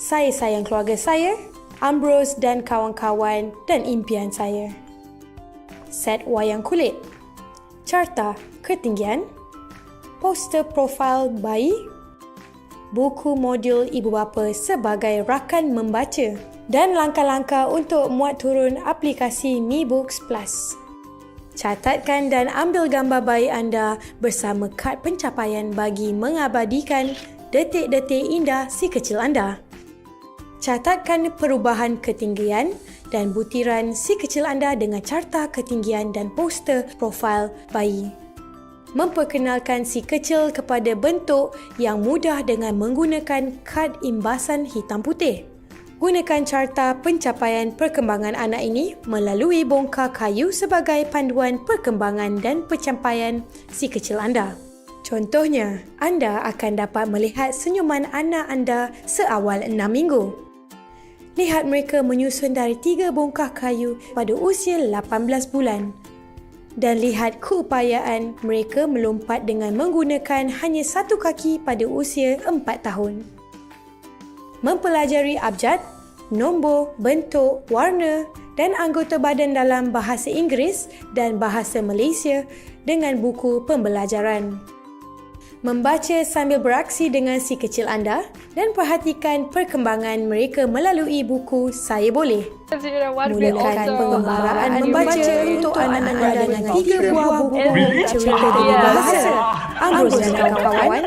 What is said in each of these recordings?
Saya sayang keluarga saya, Ambrose dan kawan-kawan dan impian saya. Set wayang kulit, carta ketinggian, poster profil bayi, buku modul ibu bapa sebagai rakan membaca dan langkah-langkah untuk muat turun aplikasi Mi Books Plus. Catatkan dan ambil gambar bayi anda bersama kad pencapaian bagi mengabadikan detik-detik indah si kecil anda. Catatkan perubahan ketinggian dan butiran si kecil anda dengan carta ketinggian dan poster profil bayi. Memperkenalkan si kecil kepada bentuk yang mudah dengan menggunakan kad imbasan hitam putih. Gunakan carta pencapaian perkembangan anak ini melalui bongkar kayu sebagai panduan perkembangan dan pencapaian si kecil anda. Contohnya, anda akan dapat melihat senyuman anak anda seawal 6 minggu. Lihat mereka menyusun dari 3 bongkar kayu pada usia 18 bulan. Dan lihat keupayaan mereka melompat dengan menggunakan hanya satu kaki pada usia 4 tahun. Mempelajari abjad, nombor, bentuk, warna dan anggota badan dalam bahasa Inggeris dan bahasa Malaysia dengan buku pembelajaran. Membaca sambil beraksi dengan si kecil anda dan perhatikan perkembangan mereka melalui buku Saya Boleh. Mulakan pengembaraan membaca untuk anak anda dengan 3 buah buku cerita dengan bahasa Ambrose dan kawan-kawan,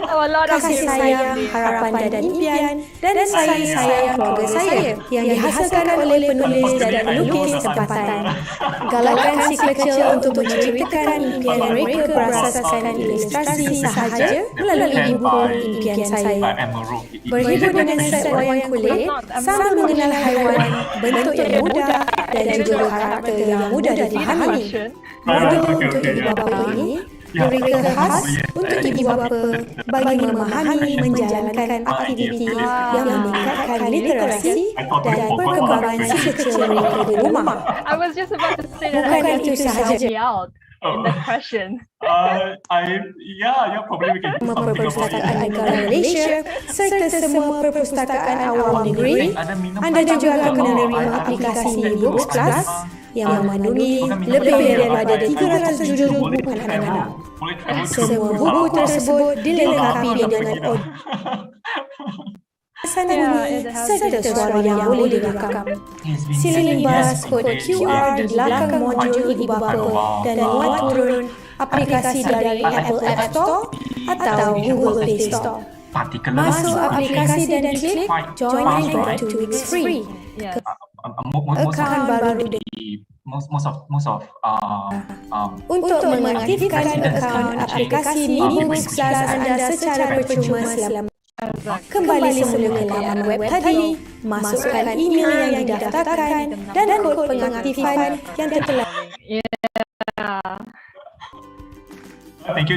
Kasih Sayang, Harapan dan Impian dan Saya Sayang Keluarga Saya yang dihasilkan oleh penulis dan pelukis tempatan. Galakkan si kecil untuk menceritakan impian mereka berasaskan ilustrasi sahaja melalui buku Impian Saya. Berhibur dengan set wayang kulit sambil mengenal haiwan, bentuk yang mudah dan juga karakter yang mudah difahami. Modul untuk ibu bapa ini mereka khas untuk ibu bapa bagi memahami menjalankan aktiviti yang meningkatkan literasi dan perkembangan si kecil mereka di rumah. Bukan itu sahaja. In that question. Probably we can. Perpustakaan Negara Malaysia serta semua perpustakaan awam negeri, anda juga akan menerima aplikasi Mi Books Plus yang memenuhi lebih daripada 300 judul buku anak-anak. Semua buku tersebut dilengkapi dengan audio bunyi serta suara yang boleh direkam. Sila balas kod QR di belakang modul ibu bapa dan muat turun aplikasi dari Apple App Store atau Google Play Store. Masuk aplikasi dan klik Join and get 2 weeks free. Akaun baru untuk mengaktifkan akaun aplikasi Mi Books Plus anda secara percuma selama kembali semula ke laman web tadi, masukkan email yang didaftarkan dan kod pengaktifan yang tertelah.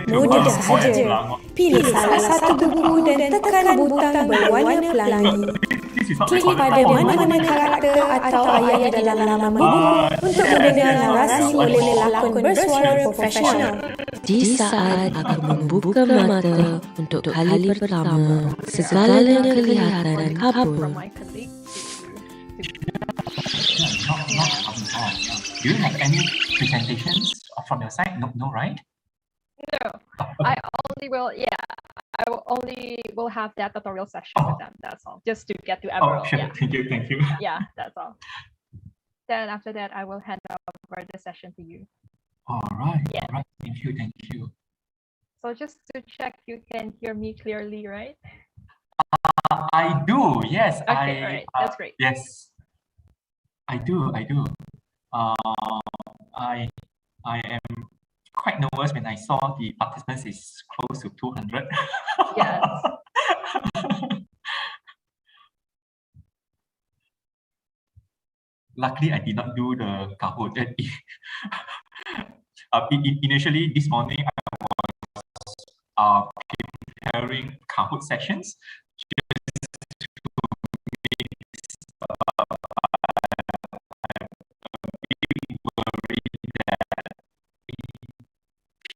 Mudah sahaja. Pilih salah satu buku dan tekan butang berwarna pelangi. Klik pada mana-mana karakter atau ayat dalam laman buku untuk mendengar narasi oleh pelakon bersuara profesional. Di saat aku membuka mata untuk kali pertama, segalanya kelihatan kabur. Do you have any presentations from your side? No, right? No, I will have that tutorial session with them. That's all. Just to get to Emerald. Sure. Yeah. Thank you. Yeah, that's all. Then after that, I will hand over the session to you. All right. Yeah. All right. Thank you. So just to check, you can hear me clearly, right? I do. Yes. Okay. All right. That's great. Yes. I do. I am quite nervous when I saw the participants is close to 200. Yes. Luckily, I did not do the Kahoot. Initially, this morning, I was preparing Kahoot sessions just to make worried that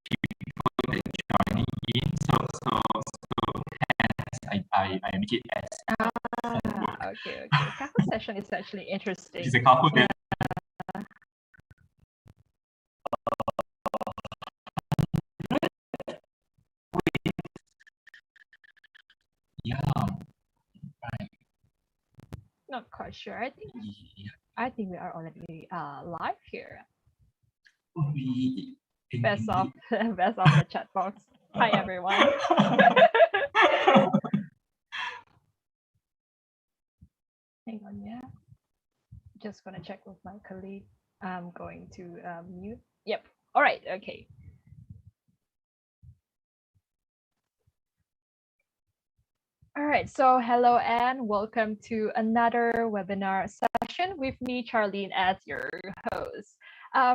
people that joining in, so hence I make it as Okay. Kahoot session is actually interesting. It's a Kahoot that yeah, right. Not quite sure. I think Yeah. we are already live here. We Best of the chat box. Hi everyone. Hang on, yeah. Just gonna check with my colleague. I'm going to mute. Yep. All right. Okay. All right. So hello and welcome to another webinar session with me, Charlene, as your host.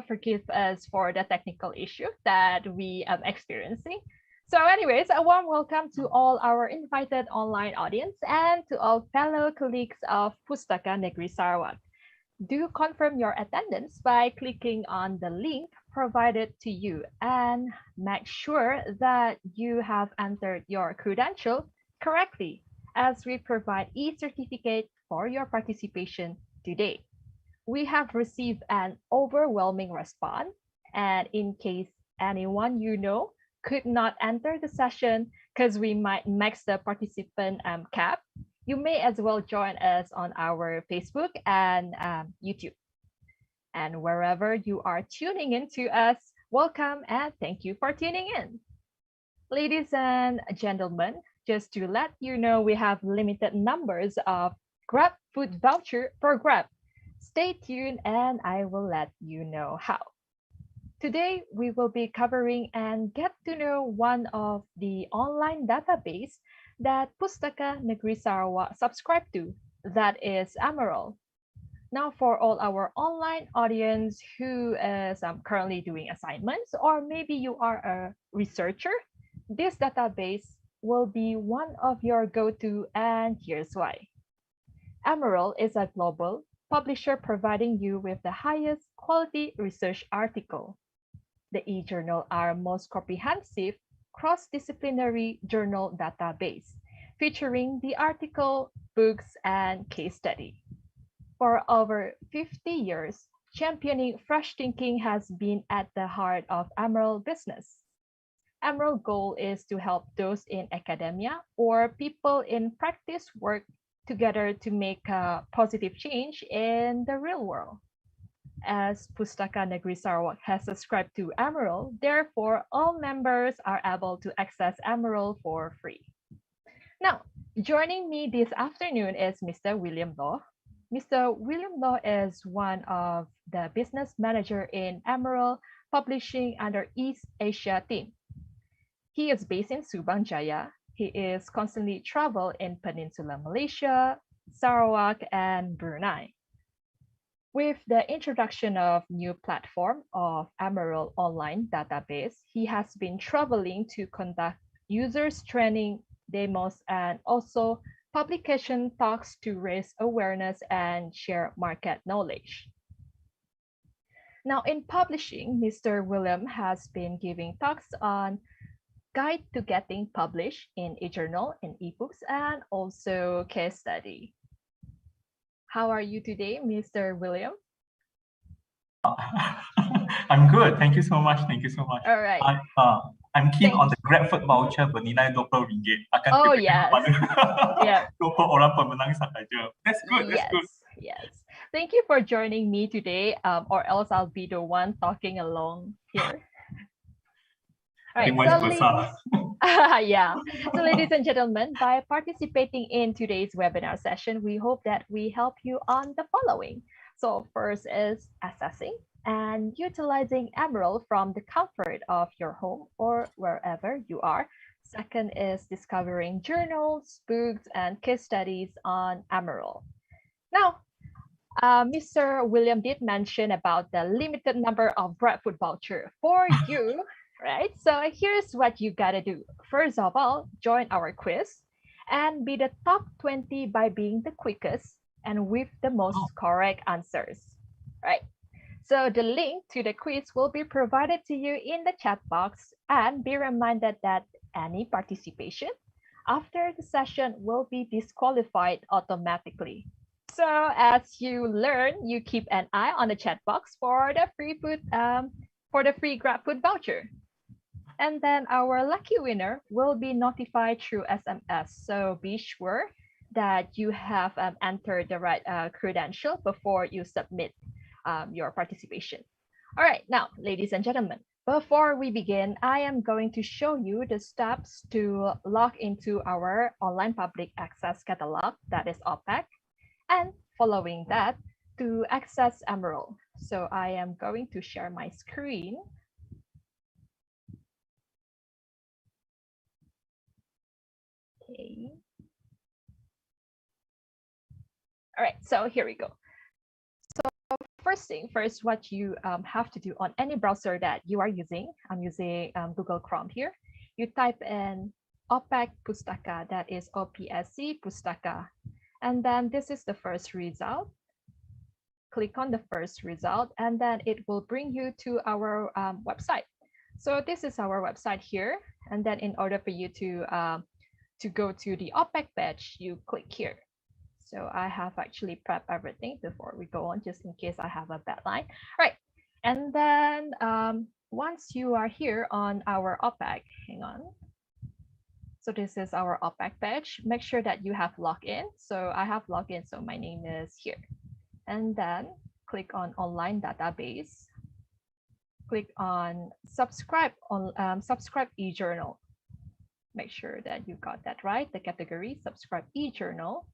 Forgive us for the technical issue that we are experiencing. So anyways, a warm welcome to all our invited online audience and to all fellow colleagues of Pustaka Negeri Sarawak. Do confirm your attendance by clicking on the link provided to you and make sure that you have entered your credential correctly as we provide e-certificate for your participation today. We have received an overwhelming response, and in case anyone you know could not enter the session because we might max the participant cap, you may as well join us on our Facebook and YouTube. And wherever you are tuning in to us, welcome and thank you for tuning in. Ladies and gentlemen, just to let you know, we have limited numbers of Grab food voucher per Grab. Stay tuned and I will let you know how. Today, we will be covering and get to know one of the online database that Pustaka Negeri Sarawak subscribe to, that is Emerald. Now, for all our online audience who is currently doing assignments, or maybe you are a researcher, this database will be one of your go-to, and here's why. Emerald is a global publisher providing you with the highest quality research article. The e-journal are most comprehensive cross-disciplinary journal database, featuring the article, books, and case study. For over 50 years, championing fresh thinking has been at the heart of Emerald business. Emerald goal is to help those in academia or people in practice work together to make a positive change in the real world. As Pustaka Negeri Sarawak has subscribed to Emerald, therefore all members are able to access Emerald for free. Now, joining me this afternoon is Mr. William Law. Mr. William Law is one of the business manager in Emerald Publishing under East Asia team. He is based in Subang Jaya. He is constantly travel in Peninsula Malaysia, Sarawak, and Brunei. With the introduction of new platform of Emerald online database, he has been traveling to conduct users training, demos, and also publication talks to raise awareness and share market knowledge. Now in publishing, Mr. William has been giving talks on guide to getting published in e-journal and ebooks and also case study. How are you today, Mr. William? I'm good. Thank you so much. Thank you so much. All right. I'm keen on the Grab food voucher bernilai RM20. Akan Oh, diberikan yes. kepada Yeah. 20 orang pemenang sahaja. That's good. That's good. Yes. Thank you for joining me today, or else I'll be the one talking along here. All right, yeah. So ladies and gentlemen, by participating in today's webinar session, we hope that we help you on the following. So first is assessing and utilizing Emerald from the comfort of your home or wherever you are. Second is discovering journals, books, and case studies on Emerald. Now, Mr. William did mention about the limited number of Grab food voucher for you. Right, so here's what you gotta do. First of all, join our quiz and be the top 20 by being the quickest and with the most correct answers. Right, so the link to the quiz will be provided to you in the chat box, and be reminded that any participation after the session will be disqualified automatically. So as you learn, you keep an eye on the chat box for the free Grab food voucher. And then our lucky winner will be notified through SMS. So be sure that you have entered the right credential before you submit your participation. All right, now, ladies and gentlemen, before we begin, I am going to show you the steps to log into our online public access catalog, that is OPAC, and following that, to access Emerald. So I am going to share my screen. Okay. All right, so here we go. So first thing first, what you have to do on any browser that you are using, I'm using Google Chrome here, you type in OPAC Pustaka, that is OPSC Pustaka. And then this is the first result. Click on the first result, and then it will bring you to our website. So this is our website here. And then in order for you to go to the OPAC page, you click here. So I have actually prepped everything before we go on, just in case I have a bad line. All right. And then once you are here on our OPAC, hang on. So this is our OPAC page. Make sure that you have login. So I have login, so my name is here. And then click on online database. Click on subscribe e-journal. Make sure that you got that right. The category, subscribe e-journal.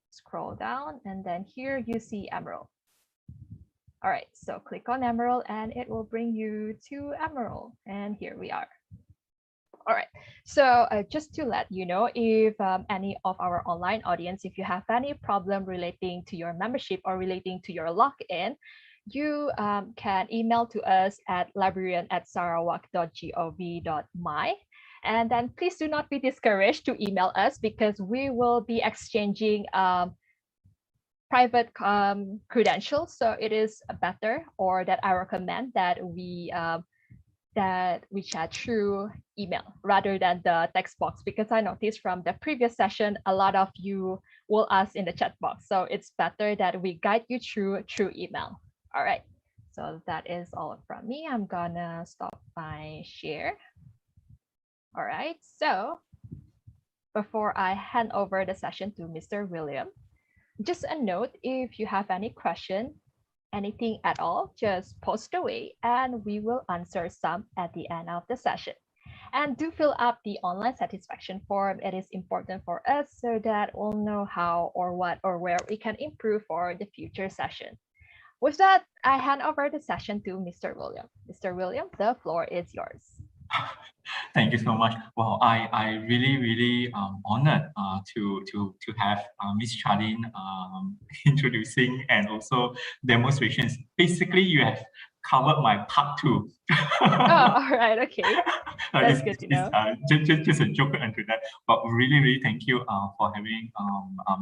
Scroll down, and then here you see Emerald. All right, so click on Emerald and it will bring you to Emerald. And here we are. All right, so just to let you know, if any of our online audience, if you have any problem relating to your membership or relating to your login, you can email to us at librarian@sarawak.gov.my. And then please do not be discouraged to email us, because we will be exchanging private credentials. So it is better, or that I recommend that we chat through email rather than the text box, because I noticed from the previous session, a lot of you will ask in the chat box. So it's better that we guide you through email. All right, so that is all from me. I'm gonna stop my share. All right, so before I hand over the session to Mr. William, just a note, if you have any question, anything at all, just post away and we will answer some at the end of the session. And do fill up the online satisfaction form. It is important for us so that we'll know how or what or where we can improve for the future session. With that, I hand over the session to Mr. William. Mr. William, the floor is yours. Thank you so much. Well, I really honored to have Miss Charlene introducing and also demonstrations. Basically, you have covered my part 2. Oh, all right, okay. That's good to know. Just a joke into that, but really thank you for having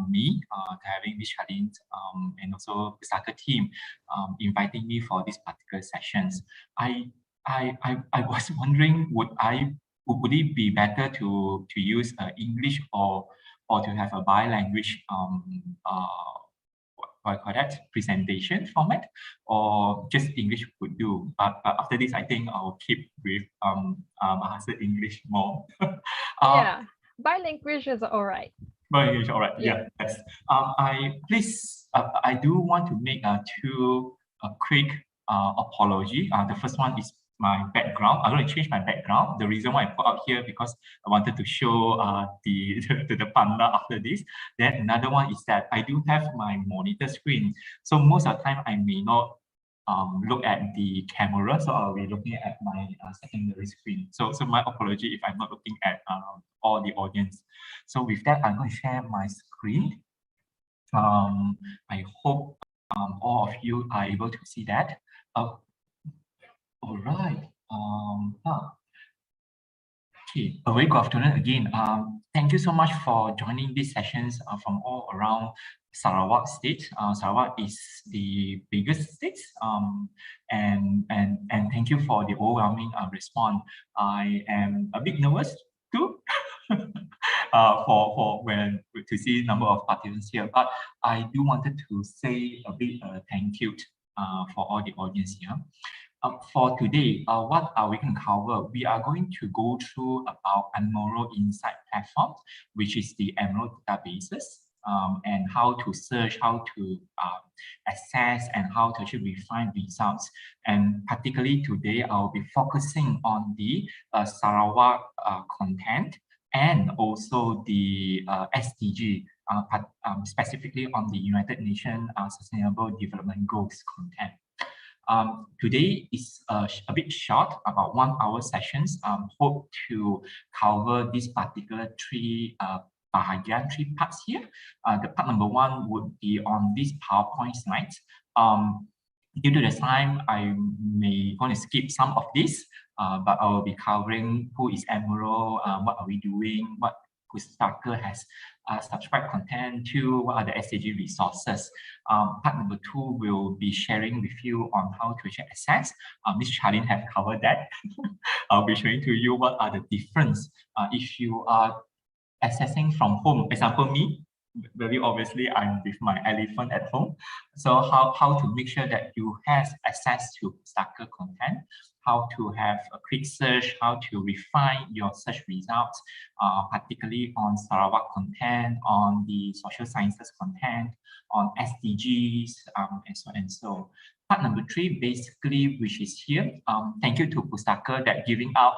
me, having Miss Charlene and also Pustaka team inviting me for these particular sessions. I was wondering, would it be better to use English or to have a bilanguage presentation format, or just English would do? But after this, I think I'll keep with Bahasa English more. Yeah, bilingual is all right. Bilingual, all right. Yeah. Yes. I do want to make two quick apology. The first one is my background. I'm going to change my background. The reason why I put out here, because I wanted to show the panda after this. Then another one is that I do have my monitor screen. So most of the time I may not look at the camera. So I'll be looking at my secondary screen. So my apology if I'm not looking at all the audience. So with that, I'm going to share my screen. I hope all of you are able to see that. All right. Okay. A very good afternoon again. Thank you so much for joining these sessions from all around Sarawak state. Sarawak is the biggest state, and thank you for the overwhelming response. I am a bit nervous too. for when to see number of participants here. But I do wanted to say a bit thank you for all the audience here. For today, what are we going to cover? We are going to go through about Emerald Insight platform, which is the Emerald databases, and how to search, how to assess, and how to actually refine results. And particularly today, I'll be focusing on the Sarawak content and also the SDG, specifically on the United Nations Sustainable Development Goals content. Today is a bit short, about 1 hour sessions. Hope to cover this particular three parts here. The part number 1 would be on these PowerPoint slides. Due to the time, I may going to skip some of this, but I will be covering who is Emerald, what are we doing, what Pustaka has subscribed content to, what are the SAG resources. Part number 2 will be sharing with you on how to actually assess. Ms. Charlene has covered that. I'll be showing to you what are the difference if you are assessing from home. Example, me, very obviously, I'm with my elephant at home. So how to make sure that you have access to Pustaka content, how to have a quick search, how to refine your search results, particularly on Sarawak content, on the social sciences content, on SDGs, and so and so. Part number 3, basically, which is here. Thank you to Pustaka that giving out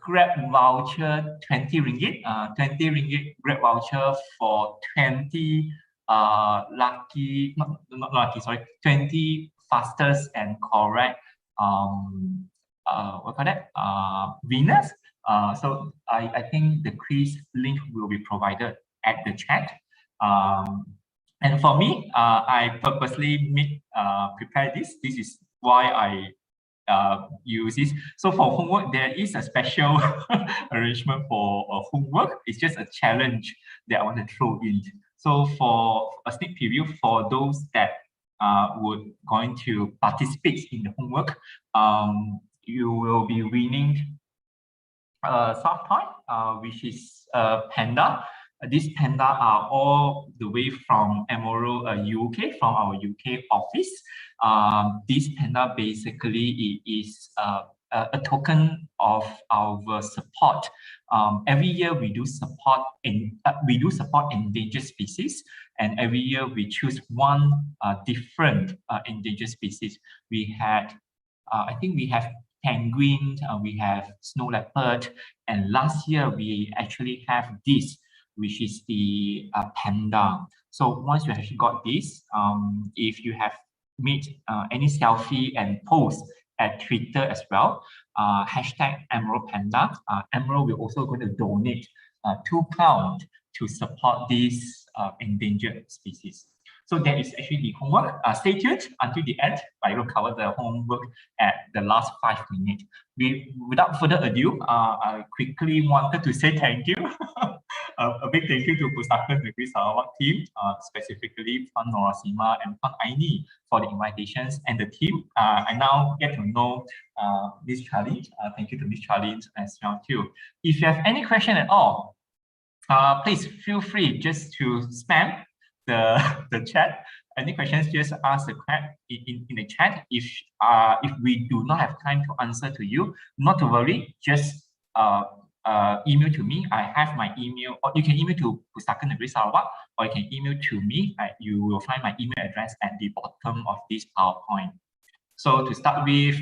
Grab voucher 20 ringgit, 20 ringgit Grab voucher for 20 lucky, not lucky, sorry, 20 fastest and correct what call that winners. So I think the quiz link will be provided at the chat. And for me, I purposely prepare this. This is why I use this. So for homework, there is a special arrangement for homework. It's just a challenge that I want to throw in. So for a sneak preview, for those that would going to participate in the homework, you will be winning soft toy, which is panda. These panda are all the way from Emerald UK, from our UK office. This panda basically is a token of our support. Every year we do support endangered species, and every year we choose one different endangered species. We had, I think we have penguin, we have snow leopard, and last year we actually have this, which is the panda. So once you actually got this, if you have made any selfie and post at Twitter as well, hashtag Emerald Panda, Emerald will also going to donate £2 to support these endangered species. So that is actually the homework. Stay tuned until the end. I will cover the homework at the last 5 minutes. Without further ado, I quickly wanted to say thank you. A big thank you to Pustaka Negeri Sarawak team, specifically Puan Norasima and Puan Aini for the invitations and the team. I now get to know Ms. Charlene. Thank you to Ms. Charlene as well too. If you have any question at all, please feel free just to spam the chat. Any questions, just ask in the chat. If we do not have time to answer to you, not to worry, just email to me. I have my email, or you can email to Pustaka Negeri Sarawak, or you can email to me. You will find my email address at the bottom of this PowerPoint. So to start with,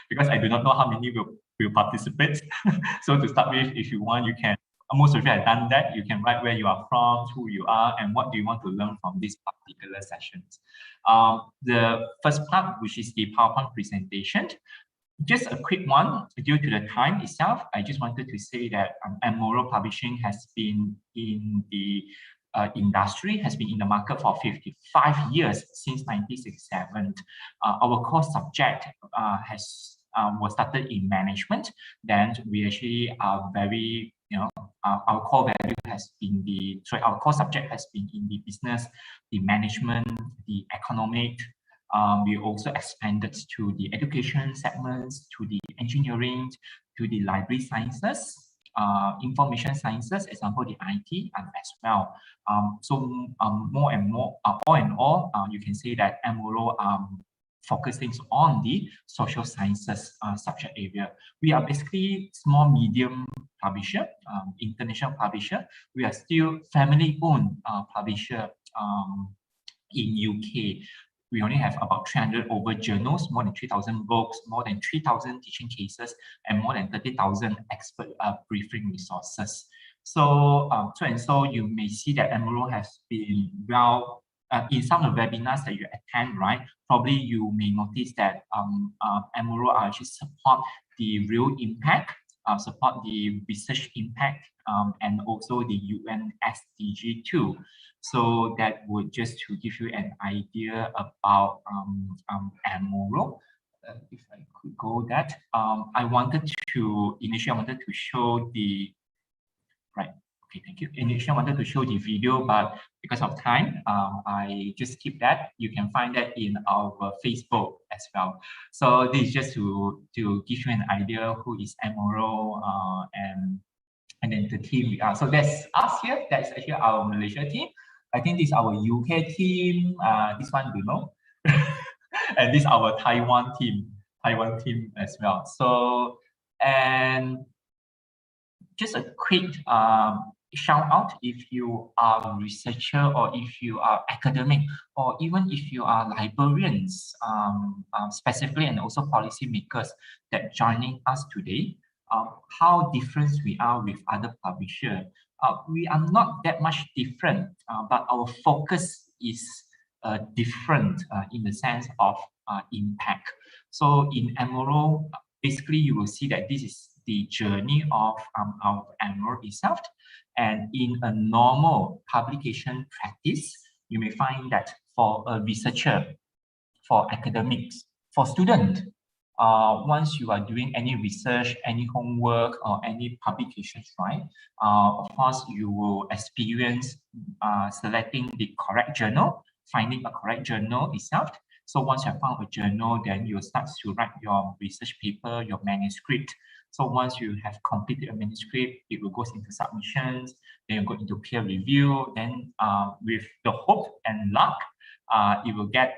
because I do not know how many will participate. So to start with, if you want, you can. Most of you have done that. You can write where you are from, who you are, and what do you want to learn from this particular sessions. The first part, which is the PowerPoint presentation, just a quick one. Due to the time itself, I just wanted to say that Emerald Publishing has been in the industry, has been in the market for 55 years, since 1967. Our core subject was started in management. Then we actually are very, our core value has been our core subject has been in the business, the management, the economic. We also expanded to the education segments, to the engineering, to the library sciences, information sciences, example, the IT as well. More and more, all in all, you can say that MORO focusing on the social sciences subject area. We are basically small medium publisher, international publisher. We are still family-owned publisher in UK. We only have about 300 over journals, more than 3,000 books, more than 3,000 teaching cases, and more than 30,000 expert briefing resources. So you may see that MORO has been well, in some of the webinars that you attend, right? Probably you may notice that MORO actually support the real impact, support the research impact, and also the UN SDG too. So that would just to give you an idea about MORO. If I could go that, I wanted to show the, right. Okay, thank you. Initially, I wanted to show the video, but because of time, I just skip that. You can find that in our Facebook as well. So this is just to give you an idea who is MORO and then the team we are. So that's us here. That's actually our Malaysia team. I think this is our UK team. This one we know, and this is our Taiwan team as well. So and just a quick shout out if you are a researcher or if you are academic or even if you are librarians specifically, and also policymakers that joining us today, how different we are with other publishers. We are not that much different, but our focus is different in the sense of impact. So in MORO, basically you will see that this is the journey of our MORO itself. And in a normal publication practice, you may find that for a researcher, for academics, for students, once you are doing any research, any homework, or any publications, right? Of course, you will experience selecting the correct journal, finding a correct journal itself. So once you have found a journal, then you start to write your research paper, your manuscript. So once you have completed a manuscript, it will go into submissions, then you go into peer review, then with the hope and luck, it will get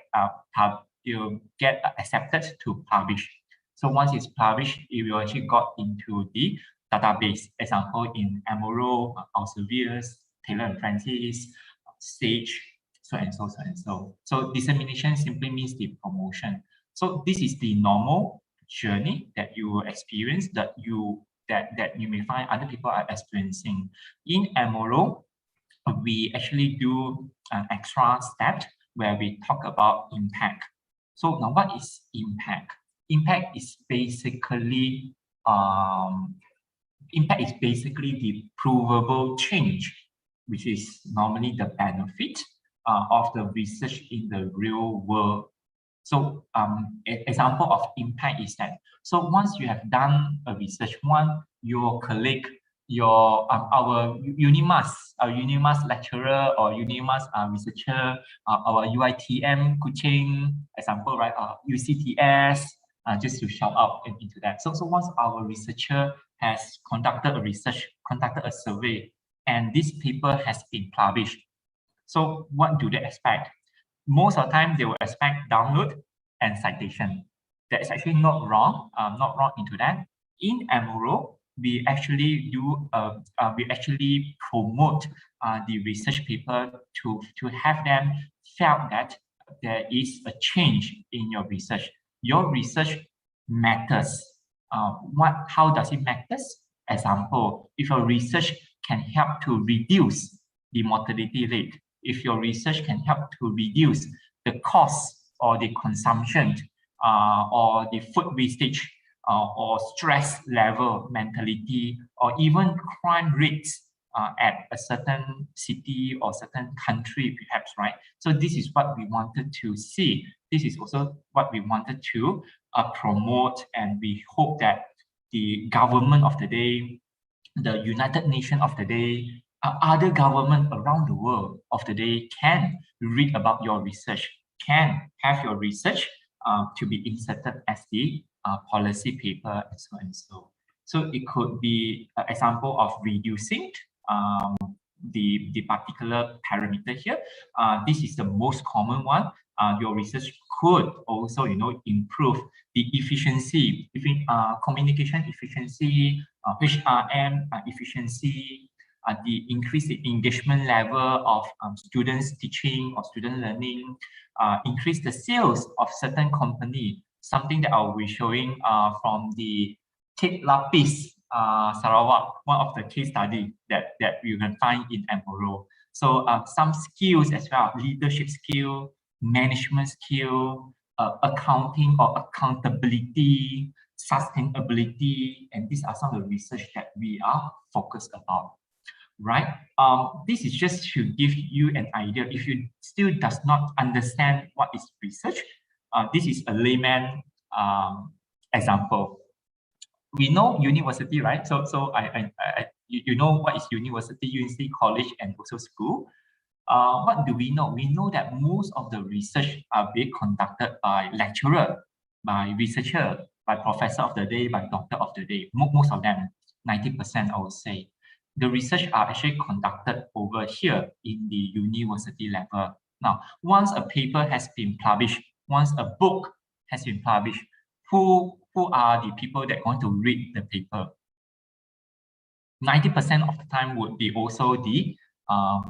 accepted to publish. So once it's published, it will actually got into the database. Example in MORO, Elsevier's, Taylor and Francis, Sage, so and so, so and so. So dissemination simply means the promotion. So this is the normal journey that you will experience, that you may find other people are experiencing. In MORO, we actually do an extra step where we talk about impact. So now what is impact? Impact is basically the provable change, which is normally the benefit of the research in the real world. So an example of impact is that, so once you have done a research, your colleague, our UNIMAS lecturer or UNIMAS researcher, our UITM Kuching example, right? UCTS, just to shout out into that. So once our researcher has conducted a survey, and this paper has been published, so what do they expect? Most of the time, they will expect download and citation. That is actually not wrong into that. In MORO, we actually promote the research paper to have them felt that there is a change in your research. Your research matters. How does it matter? Example, if your research can help to reduce the mortality rate, if your research can help to reduce the cost or the consumption or the food wastage or stress level, mentality, or even crime rates at a certain city or certain country, perhaps, right? So this is what we wanted to see. This is also what we wanted to promote, and we hope that the government of the day, the United Nations of the day, other government around the world of the day can read about your research, can have your research to be inserted as the policy paper, and so and so. So it could be an example of reducing the particular parameter here. This is the most common one. Your research could also, improve the efficiency, communication efficiency, HRM efficiency, the increase the engagement level of students teaching or student learning, increase the sales of certain company, something that I'll be showing from the Tek Lapis, Sarawak, one of the case study that you can find in MRO. So some skills as well, leadership skill, management skill, accounting or accountability, sustainability, and these are some of the research that we are focused about, right? This is just to give you an idea. If you still does not understand what is research, this is a layman example. We know university, right? So you know what is university, college, and also school. What do we know? We know that most of the research are being conducted by lecturer, by researcher, by professor of the day, by doctor of the day. Most of them, 90% I would say. The research are actually conducted over here in the university level. Now, once a paper has been published, once a book has been published, who are the people that want to read the paper? 90% of the time would be also the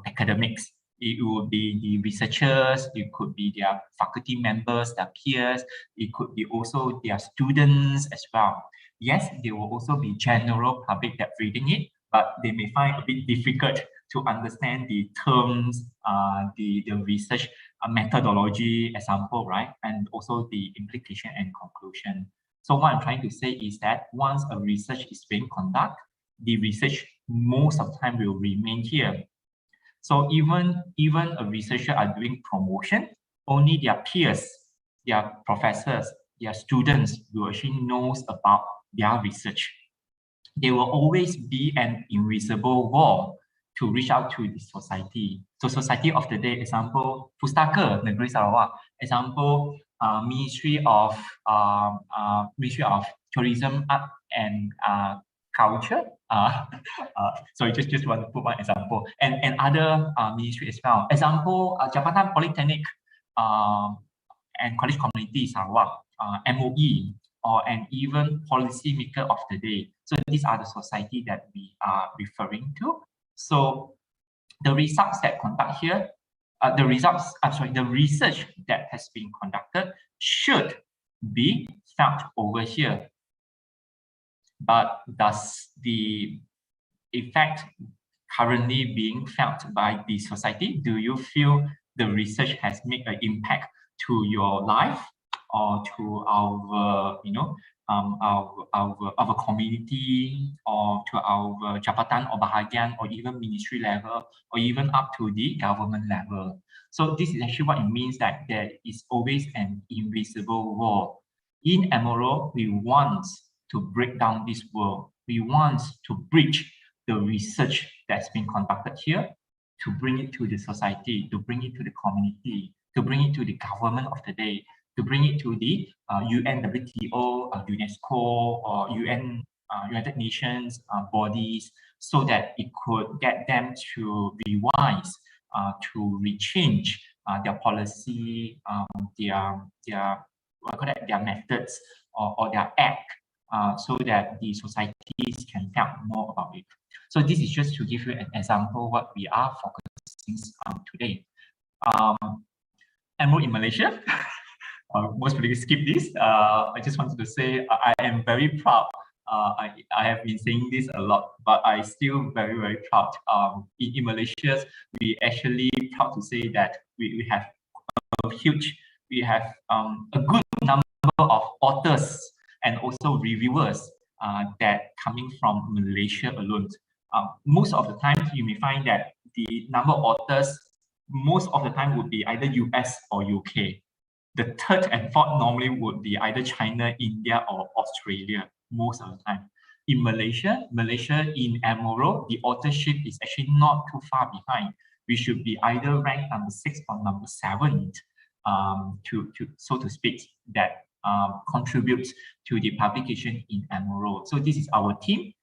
academics. It would be the researchers, it could be their faculty members, their peers, it could be also their students as well. Yes, there will also be general public that reading it, but they may find a bit difficult to understand the terms, the research methodology example, right? And also the implication and conclusion. So what I'm trying to say is that once a research is being conducted, the research most of the time will remain here. So even a researcher are doing promotion, only their peers, their professors, their students will actually knows about their research. There will always be an invisible wall to reach out to the society. So society of the day, example, Pustaka, Negeri Sarawak, example, Ministry of Tourism, Art and Culture. Sorry, just want to put one example, and other ministry as well. Example, Jabatan Polytechnic and College Community Sarawak, MOE, and even policy maker of the day. So these are the society that we are referring to. So the results that conduct here, the research that has been conducted should be found over here. But does the effect currently being felt by the society? Do you feel the research has made an impact to your life or to our, our community, or to our jabatan or bahagian, or even ministry level, or even up to the government level? So this is actually what it means, that there is always an invisible wall. In MRO, we want to break down this wall. We want to bridge the research that's been conducted here, to bring it to the society, to bring it to the community, to bring it to the government of the day, to bring it to the UN, WTO, UNESCO, or UN, United Nations bodies, so that it could get them to revise, to rechange their policy, their methods, or their act, so that the societies can talk more about it. So this is just to give you an example what we are focusing on today. Enroll in Malaysia. Most people skip this. I just wanted to say I am very proud. I have been saying this a lot, but I still very, very proud. In Malaysia, we actually proud to say that we have a good number of authors and also reviewers that coming from Malaysia alone. Most of the time, you may find that the number of authors most of the time would be either US or UK. The third and fourth normally would be either China, India, or Australia most of the time. In Malaysia in MRO, the authorship is actually not too far behind. We should be either ranked number 6 or number 7, so to speak, that contribute to the publication in Emerald. So this is our team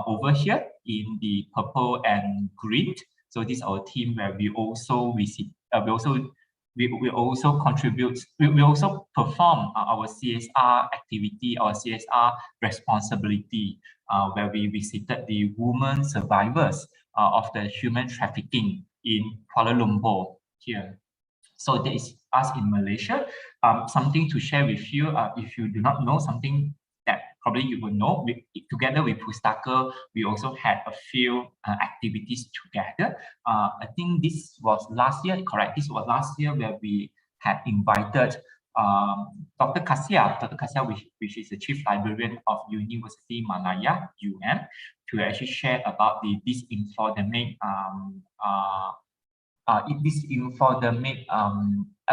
over here in the purple and green. So this is our team where we also visit, we also contribute, we also perform our CSR activity, our CSR responsibility, where we visited the women survivors of the human trafficking in Kuala Lumpur here. So that is us in Malaysia. Something to share with you, if you do not know something that probably you will know, together with Pustaka, we also had a few activities together. I think this was last year, correct? This was last year where we had invited Dr. Kasia, which is the Chief Librarian of University Malaya, UM, to actually share about the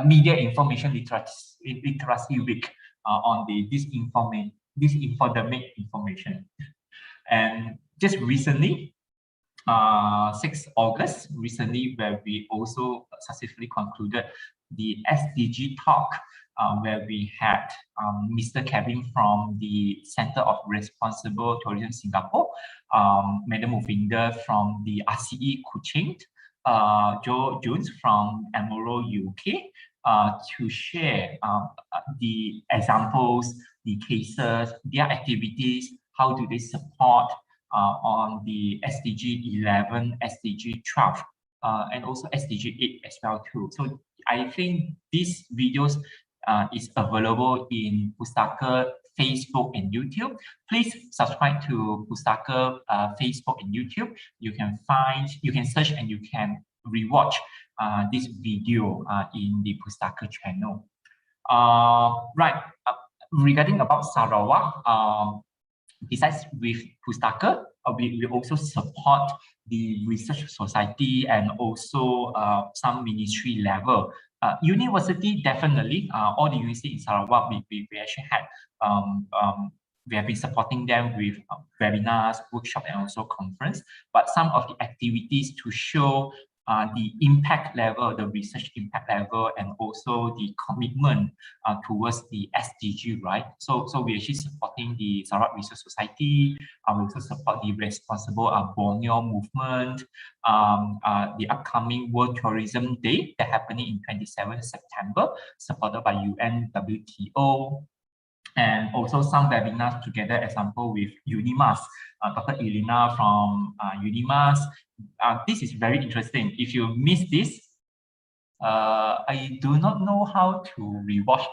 media information literacy week on the disinformate information. And just recently, 6th August, recently, where we also successfully concluded the SDG talk, where we had Mr. Kevin from the Center of Responsible Tourism Singapore, Madam Movinder from the RCE Kuching, Joe Jones from Emerald UK, to share the examples, the cases, their activities, how do they support on the SDG 11, SDG 12, and also SDG 8 as well too. So I think these videos is available in Pustaka Facebook and YouTube. Please subscribe to Pustaka Facebook and YouTube. You can search and you can rewatch this video in the Pustaka channel. Right, regarding about Sarawak, besides with Pustaka, we also support the research society and also some ministry level. University, definitely, all the university in Sarawak, we actually had, we have been supporting them with webinars, workshops, and also conference. But some of the activities to show the impact level, the research impact level, and also the commitment towards the SDG, right? So we're actually supporting the Sarawak Research Society. We also support the Responsible Borneo movement, the upcoming World Tourism Day that happening in 27th September, supported by UN, WTO, and also some webinars together, example with UNIMAS, Dr. Elena from UNIMAS. This is very interesting. If you miss this, I do not know how to rewatch.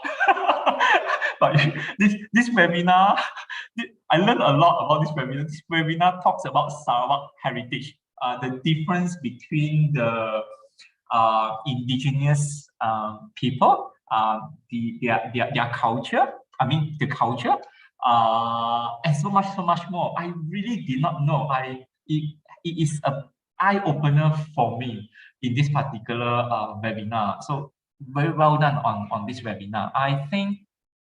But this webinar, I learned a lot about this webinar. This webinar talks about Sarawak heritage, the difference between the indigenous people, their culture. I mean, the culture, and so much more. I really did not know. It is an eye-opener for me in this particular webinar. So very well done on this webinar. I think,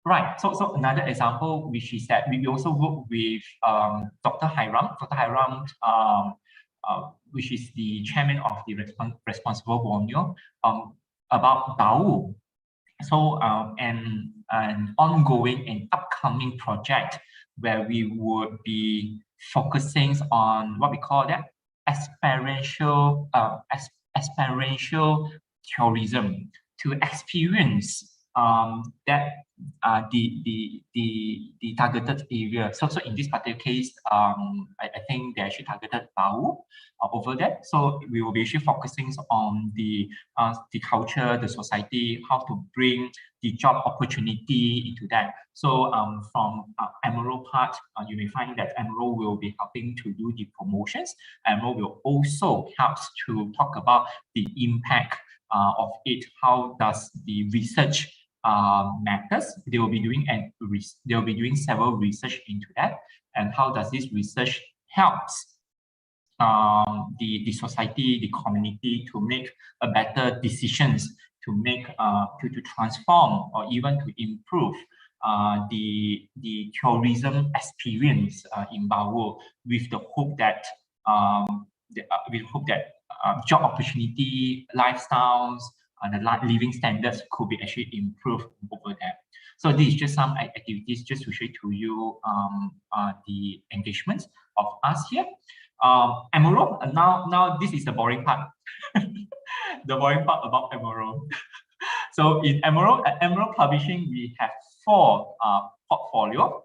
right, so another example, which is that we also work with Dr. Hiram. Dr. Hiram, which is the chairman of the Responsible Borneo, about Bau. So an ongoing and upcoming project where we would be focusing on what we call that experiential tourism, to experience that the targeted area. So in this particular case, I think they actually targeted Bau over there. So we will be actually focusing on the culture, the society, how to bring the job opportunity into that. So from Emerald part, you may find that Emerald will be helping to do the promotions. Emerald will also help to talk about the impact of it. How does the research matters? They will be doing several research into that, and how does this research helps the society, the community to make a better decisions, to make to transform or even to improve the tourism experience in Bau, with the hope that job opportunity, lifestyles, the living standards could be actually improved over there. So this is just some activities just to show to you the engagements of us here. Emerald, now this is the boring part. The boring part about Emerald. So in Emerald Publishing, we have 4 portfolio.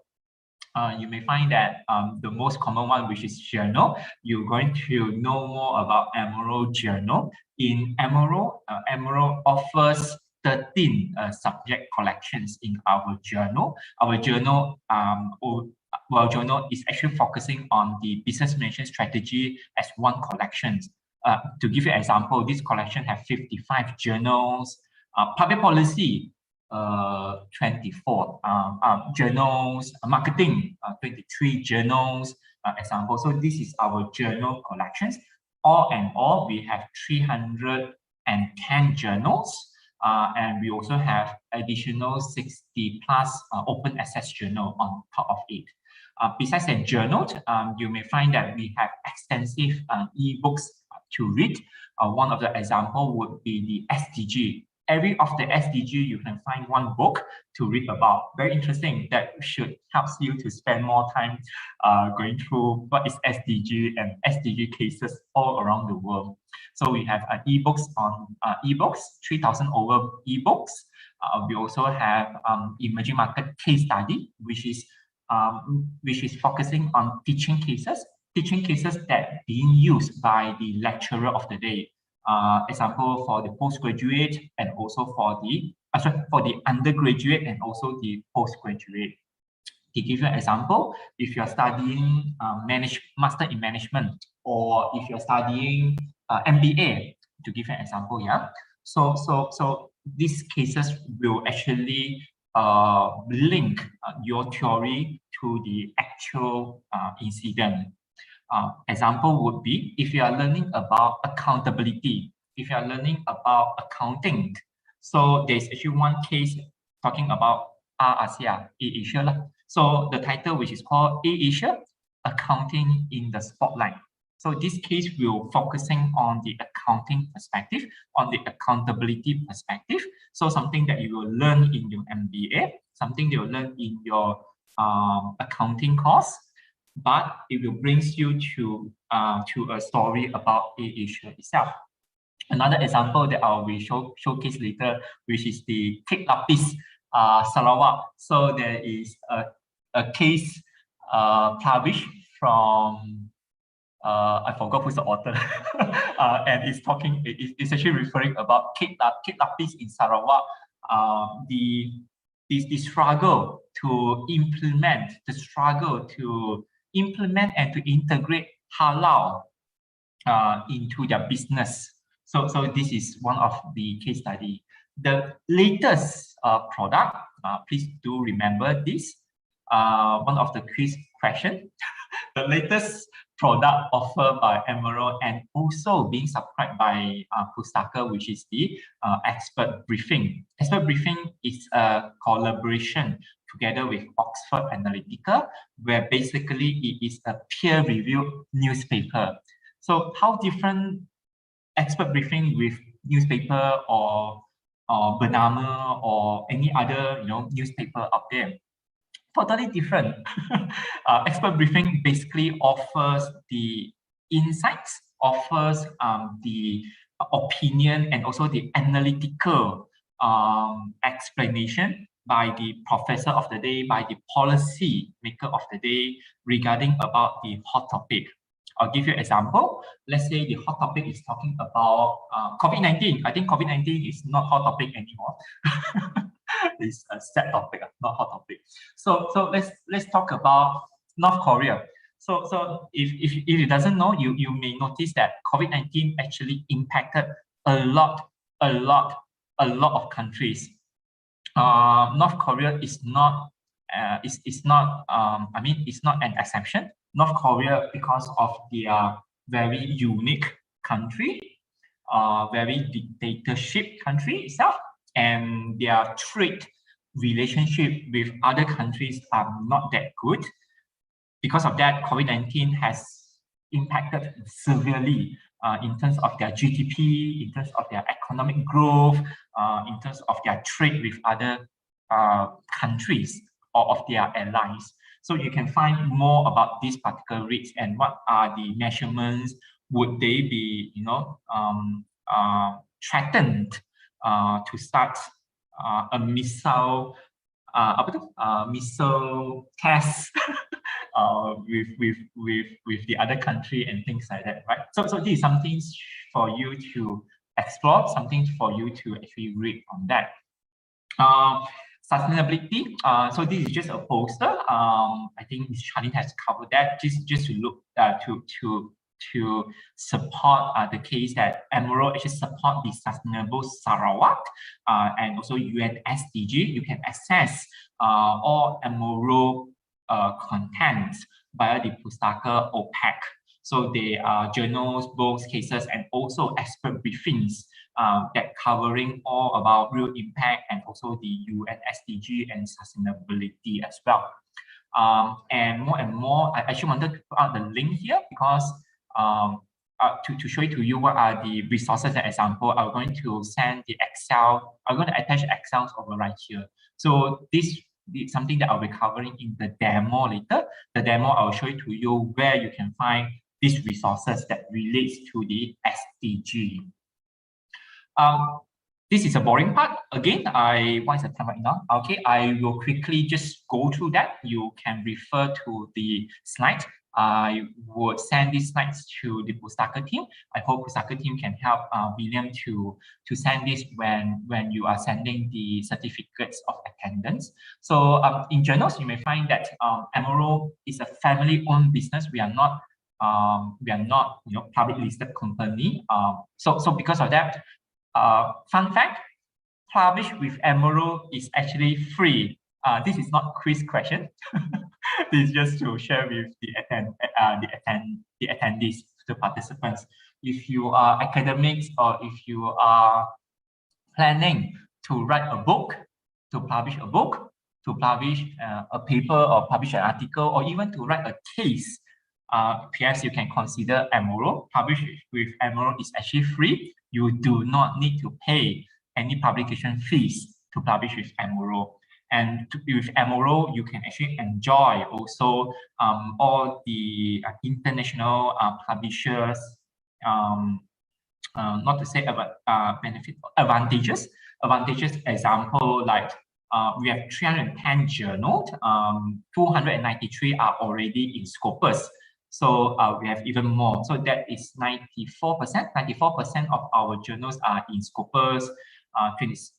You may find that the most common one, which is journal, you're going to know more about Emerald Journal. In Emerald, Emerald offers 13 subject collections in our journal. Our journal, journal is actually focusing on the business management strategy as one collection. To give you an example, this collection has 55 journals. Public policy, 24 journals, marketing, 23 journals, example. So this is our journal collections. All in all, we have 310 journals, and we also have additional 60 plus open access journal on top of it. Besides that journal, you may find that we have extensive e-books to read. One of the example would be the SDG. Every of the SDG, you can find one book to read about. Very interesting. That should help you to spend more time going through what is SDG and SDG cases all around the world. So we have ebooks on ebooks, 3,000 over ebooks. We also have emerging market case study, which is focusing on teaching cases that being used by the lecturer of the day. Example for the postgraduate and also for the undergraduate and also the postgraduate. To give you an example, if you're studying master in management, or if you're studying MBA, to give you an example, yeah. So these cases will actually link your theory to the actual incident. Example would be if you are learning about accountability, if you are learning about accounting. So there's actually one case talking about ASEA, Asia. So the title, which is called Asia, Accounting in the Spotlight. So this case will focusing on the accounting perspective, on the accountability perspective. So something that you will learn in your MBA, something you will learn in your accounting course, but it will bring you to a story about Asia itself. Another example that I will showcase later, which is the cake lapis Sarawak. So there is a case published from I forgot who's the author, and it's actually referring about cake lapis in Sarawak. The struggle to implement, and to integrate halal into their business. So this is one of the case study. The latest product, please do remember this. One of the quiz question. The latest product offered by Emerald and also being subscribed by Pustaka, which is the expert briefing. Expert briefing is a collaboration together with Oxford Analytica, where basically it is a peer-reviewed newspaper. So how different expert briefing with newspaper or Bernama or any other newspaper out there? Totally different. Expert briefing basically offers the insights, offers the opinion and also the analytical explanation by the professor of the day, by the policy maker of the day regarding about the hot topic. I'll give you an example. Let's say the hot topic is talking about COVID-19. I think COVID-19 is not hot topic anymore. It's a sad topic, not hot topic. So let's talk about North Korea. So if you doesn't know, you may notice that COVID-19 actually impacted a lot of countries. North Korea is not it's not an exception. North Korea, because of their very unique country, very dictatorship country itself, and their trade relationship with other countries are not that good. Because of that, COVID-19 has impacted severely in terms of their GDP, in terms of their economic growth, in terms of their trade with other countries or of their allies. So you can find more about these particular rates and what are the measurements. Would they be, threatened to start a missile, missile test with the other country and things like that, right? So this is something for you to explore, something for you to actually read on that. Sustainability. So this is just a poster. I think Ms. Charlene has covered that. Just to look to support the case that Emerald actually support the sustainable Sarawak and also UN SDG. You can access all Emerald contents via the Pustaka OPEC. So they are journals, books, cases, and also expert briefings that covering all about real impact and also the UN SDG and sustainability as well. And more, I actually wanted to put out the link here because to show it to you what are the resources and example. I'm going to send the Excel. I'm going to attach Excel over right here. So this is something that I'll be covering in the demo later. The demo, I'll show it to you where you can find these resources that relates to the SDG. This is a boring part. Again, why is the time right now? Okay, I will quickly just go through that. You can refer to the slide. I would send these slides to the Pustaka team. I hope Pustaka team can help William to send this when you are sending the certificates of attendance. So in journals, you may find that Emerald is a family-owned business. We are not public listed company. So because of that, fun fact, publish with Emerald is actually free. This is not quiz question. This is just to share with the attendees, the participants. If you are academics or if you are planning to write a book, to publish a book, to publish a paper or publish an article, or even to write a case, perhaps you can consider Emerald. Publish with Emerald is actually free. You do not need to pay any publication fees to publish with Emerald. And with Emerald, you can actually enjoy also all the international publishers, not to say about advantages. Example, like we have 310 journals, 293 are already in Scopus. So we have even more. So that is 94%. 94% of our journals are in Scopus.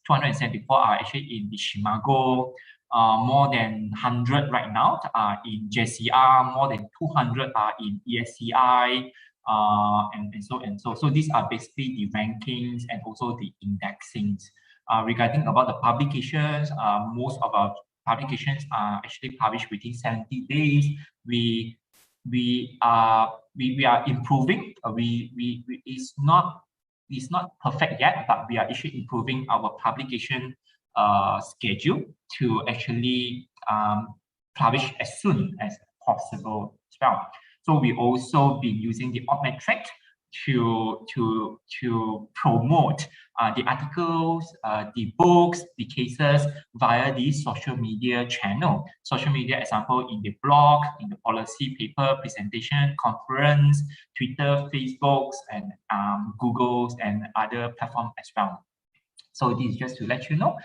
274 are actually in the Shimago. More than 100 right now are in JCR. More than 200 are in ESCI. And so. So these are basically the rankings and also the indexings. Regarding about the publications, most of our publications are actually published within 70 days. We are improving. It's not perfect yet, but we are actually improving our publication schedule to actually publish as soon as possible as well. So we also been using the Opmetric to promote the articles, the books, the cases via the social media channel. Social media example in the blog, in the policy paper, presentation, conference, Twitter, Facebook, and Google's and other platforms as well. So this is just to let you know.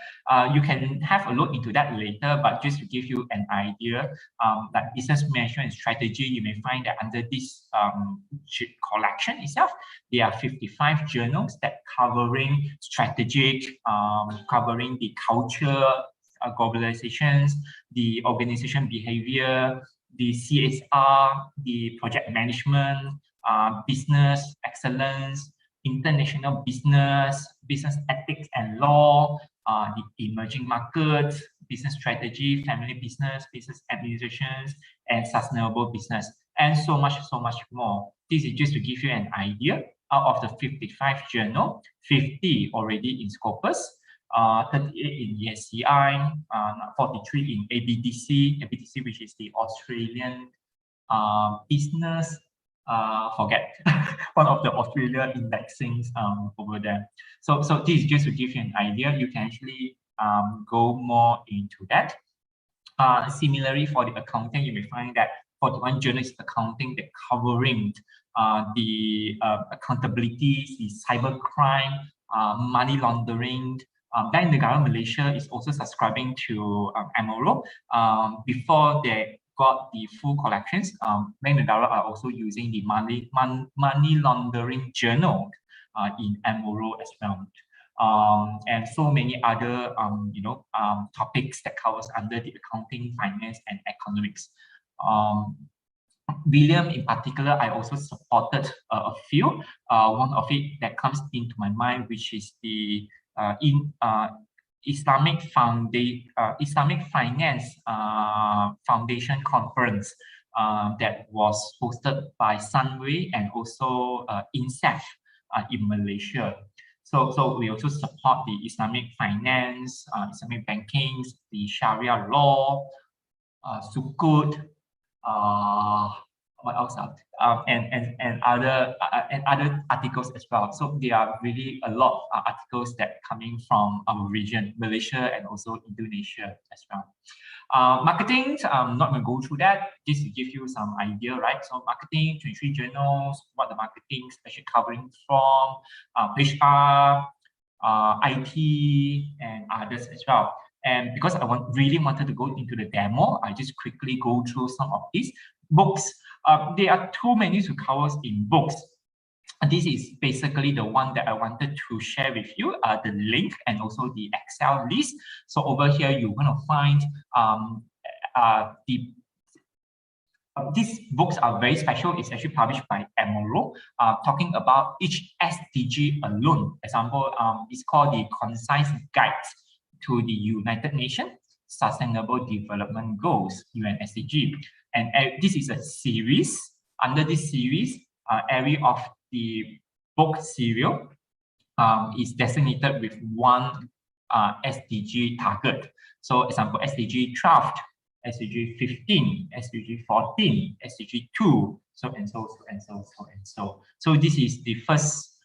You can have a look into that later, but just to give you an idea, like business management and strategy, you may find that under this collection itself, there are 55 journals that covering strategic, covering the culture, globalizations, the organization behavior, the CSR, the project management, business excellence, international business, business ethics and law, the emerging markets, business strategy, family business, business administrations, and sustainable business, and so much more. This is just to give you an idea. Out of the 55 journal, 50 already in Scopus, 38 in ESCI, 43 in ABDC, which is the Australian business forget one of the Australia indexings over there. So this is just to give you an idea. You can actually go more into that. Similarly, for the accounting, you may find that 41 journals accounting that covering the accountability, the cybercrime, money laundering. Bank Negara Malaysia is also subscribing to MRO. Before they got the full collections, Bank Negara are also using the money laundering journal in MRO as well. And so many other topics that covers under the accounting, finance, and economics. William in particular, I also supported a few. One of it that comes into my mind, which is the Islamic Finance Foundation Conference that was hosted by Sunway and also INSEF in Malaysia. So we also support the Islamic finance, Islamic banking, the Sharia law, Sukuk, what else? And other articles as well. So there are really a lot of articles that coming from our region, Malaysia and also Indonesia as well. Marketing, I'm not going to go through that, just to give you some idea, right? So marketing, 23 journals, what the marketing is actually covering from, HR, IT, and others as well. And because I really wanted to go into the demo, I just quickly go through some of these books. There are too many to cover in books. This is basically the one that I wanted to share with you, the link and also the Excel list. So over here, you're going to find these books are very special. It's actually published by MRO, talking about each SDG alone. Example, it's called the Concise Guide to the United Nations Sustainable Development Goals, UN SDG. And this is a series. Under this series, every of the book serial is designated with one SDG target. So example, SDG 12, SDG 15, SDG 14, SDG 2, so and so. So this is the first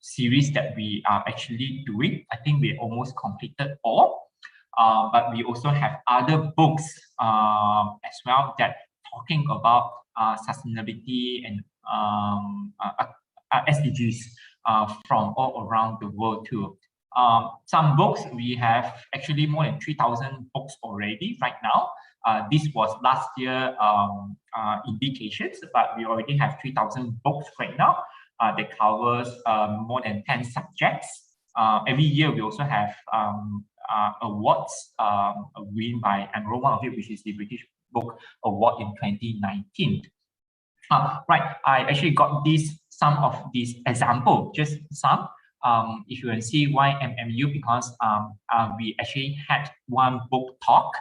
series that we are actually doing. I think we almost completed all. But we also have other books as well that talking about sustainability and SDGs from all around the world too. Some books, we have actually more than 3,000 books already right now. This was last year indications, but we already have 3,000 books right now that covers more than 10 subjects. Every year, we also have awards win by MRO, one of it, which is the British Book Award in 2019. Right, I actually got some of these example, just some. If you can see why MMU, because we actually had one book talk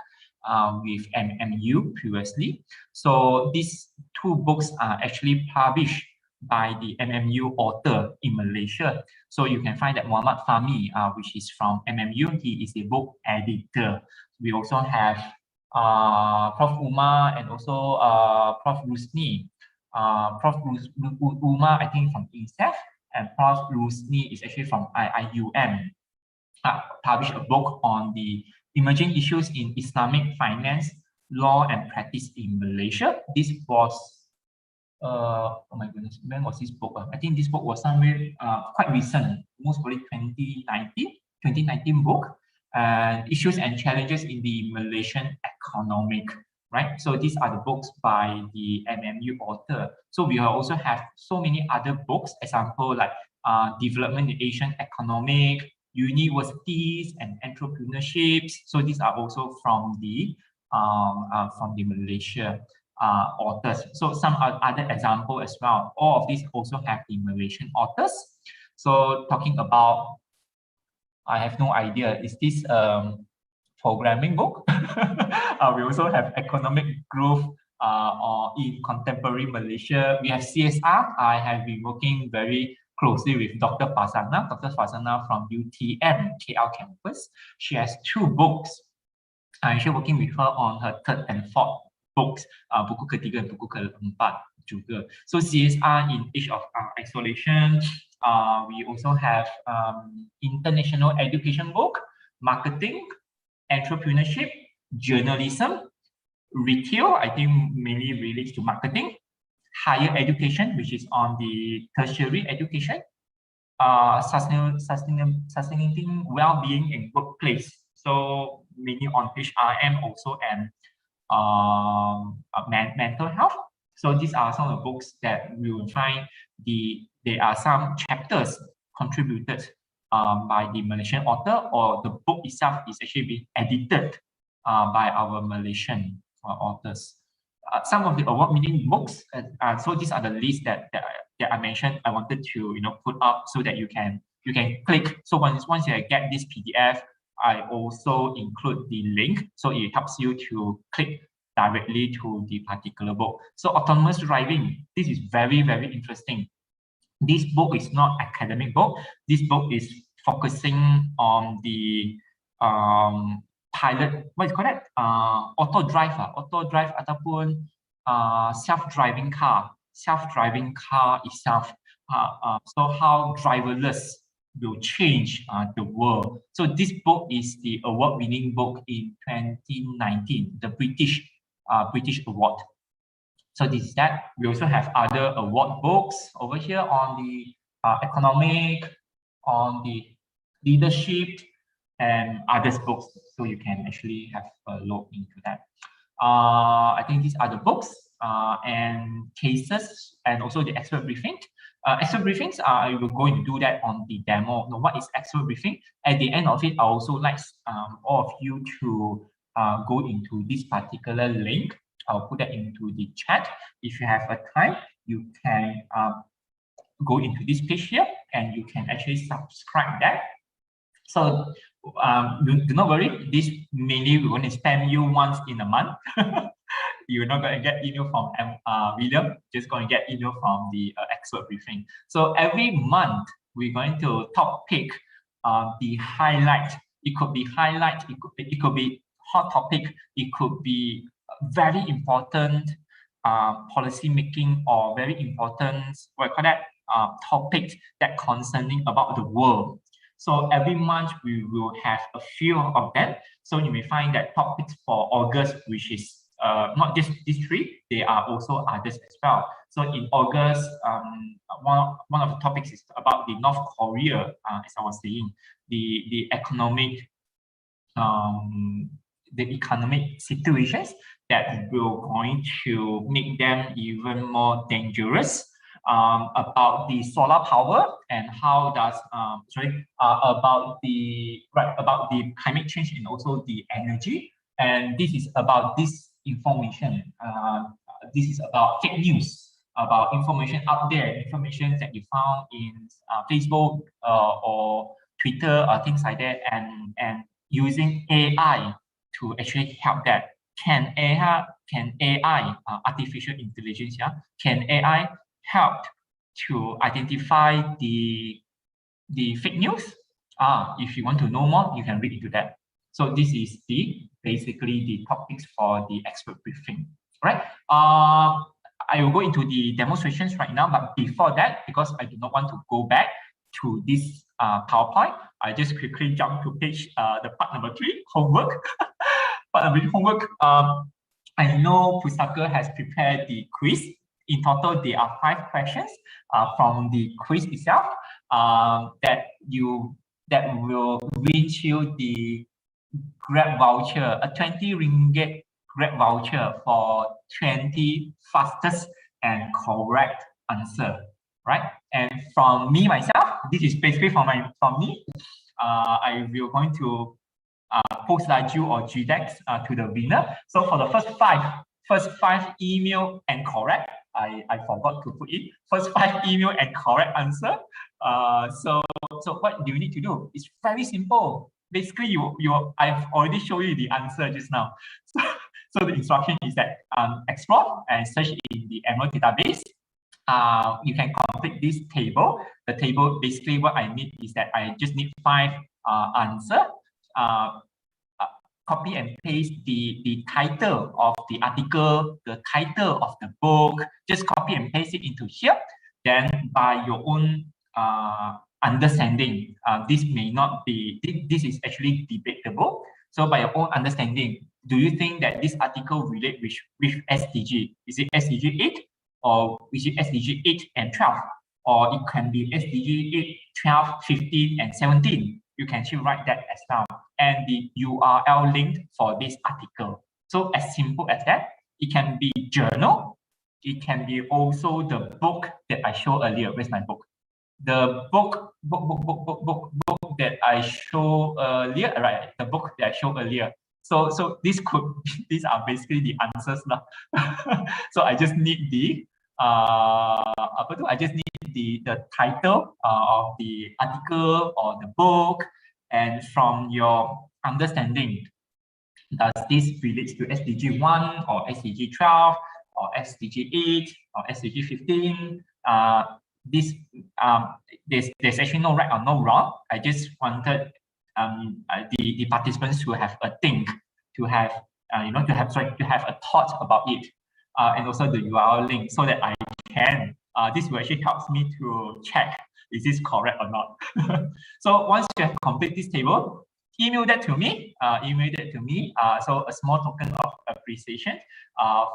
with MMU previously. So these two books are actually published by the MMU author in Malaysia. So you can find that Muhammad Fahmi, which is from MMU, he is a book editor. We also have Prof. Umar and also Prof. Rusni. Prof. Umar, I think from INSEF, and Prof. Rusni is actually from IIUM. Published a book on the emerging issues in Islamic finance, law and practice in Malaysia. This was oh my goodness, when was this book? I think this book was somewhere quite recent, most probably 2019 book, issues and challenges in the Malaysian economic, right? So these are the books by the MMU author. So we also have so many other books, example like development in Asian economic, universities and entrepreneurships. So these are also from the Malaysia authors. So some other example as well. All of these also have the Malaysian authors. So talking about, I have no idea, is this programming book? We also have economic growth or in contemporary Malaysia. We have CSR. I have been working very closely with Dr. Farzana from UTM KL campus. She has two books. I'm actually working with her on her third and fourth books, buku ketiga dan buku keempat. juga. So CSR in age of isolation. We also have international education book, marketing, entrepreneurship, journalism, retail, I think mainly relates to marketing, higher education, which is on the tertiary education, sustaining well-being in workplace. So mainly on HRM also, and mental health. So these are some of the books that we will find. There are some chapters contributed by the Malaysian author, or the book itself is actually being edited by our Malaysian authors. Some of the award-winning books. So these are the lists that I mentioned. I wanted to put up so that you can click. So once you get this PDF, I also include the link, so it helps you to click directly to the particular book. So autonomous driving. This is very, very interesting. This book is not academic book. This book is focusing on the pilot, what is called that? Auto drive ataupun self-driving car itself. So how driverless will change the world. So this book is the award-winning book in 2019, the British award. So this is that. We also have other award books over here on the economic, on the leadership, and others books. So you can actually have a look into that. I think these are the books and cases, and also the expert briefing. Expert briefings, I will go and do that on the demo. Now, what is expert briefing? At the end of it, I also like all of you to go into this particular link. I'll put that into the chat. If you have a time, you can go into this page here, and you can actually subscribe that. So do not worry. This mainly we're going to spam you once in a month. You're not going to get email from William, just going to get email from the expert briefing. So every month, we're going to top pick the highlight. It could be highlight, it could be hot topic, it could be very important policy making, or very important, what I call that, topics that concerning about the world. So every month we will have a few of them. So you may find that topics for August, which is not just these three, there are also others as well. So in August, one of the topics is about the North Korea, as I was saying, the economic situations that will going to make them even more dangerous. About the solar power, and how does about the climate change, and also the energy. And this is about this information. This is about fake news, about information out there, information that you found in Facebook or Twitter or things like that, and using AI to actually help that. Can AI, artificial intelligence, can AI help to identify the fake news? If you want to know more, you can read into that. So this is basically the topics for the expert briefing, right? I will go into the demonstrations right now, but before that, because I do not want to go back to this PowerPoint, I just quickly jump to page the part number 3, homework. Part number 3, homework. I know Pustaka has prepared the quiz. In total, there are 5 questions from the quiz itself that will win you the Grab voucher, a 20 ringgit Grab voucher for 20 fastest and correct answer, right? And from me myself, this is basically from me. I will going to post Laju or GDEX to the winner. So for the first five email and correct, I forgot to put in first 5 email and correct answer. So what do you need to do? It's very simple. Basically, I've already shown you the answer just now. So the instruction is that explore and search in the Emerald database. You can complete this table. The table, basically what I need is that I just need 5 answer. copy and paste the title of the article, the title of the book, just copy and paste it into here. Then by your own understanding, this may not be, this is actually debatable. So by your own understanding, do you think that this article relate with SDG? Is it SDG 8 or is it SDG 8 and 12? Or it can be SDG 8, 12, 15, and 17. You can actually write that as well. And the URL link for this article. So as simple as that, it can be journal. It can be also the book that I showed earlier. Where's my book? The book that I showed earlier, right? The book that I showed earlier. So these are basically the answers now. So I just need the the title of the article or the book, and from your understanding, does this relate to SDG 1 or SDG 12 or SDG 8 or SDG 15? There's actually no right or no wrong. I just wanted the participants to have a think, to have to have a thought about it, and also the URL link, so that I can. This will actually help me to check is this correct or not. So once you have completed this table, email that to me. So a small token of appreciation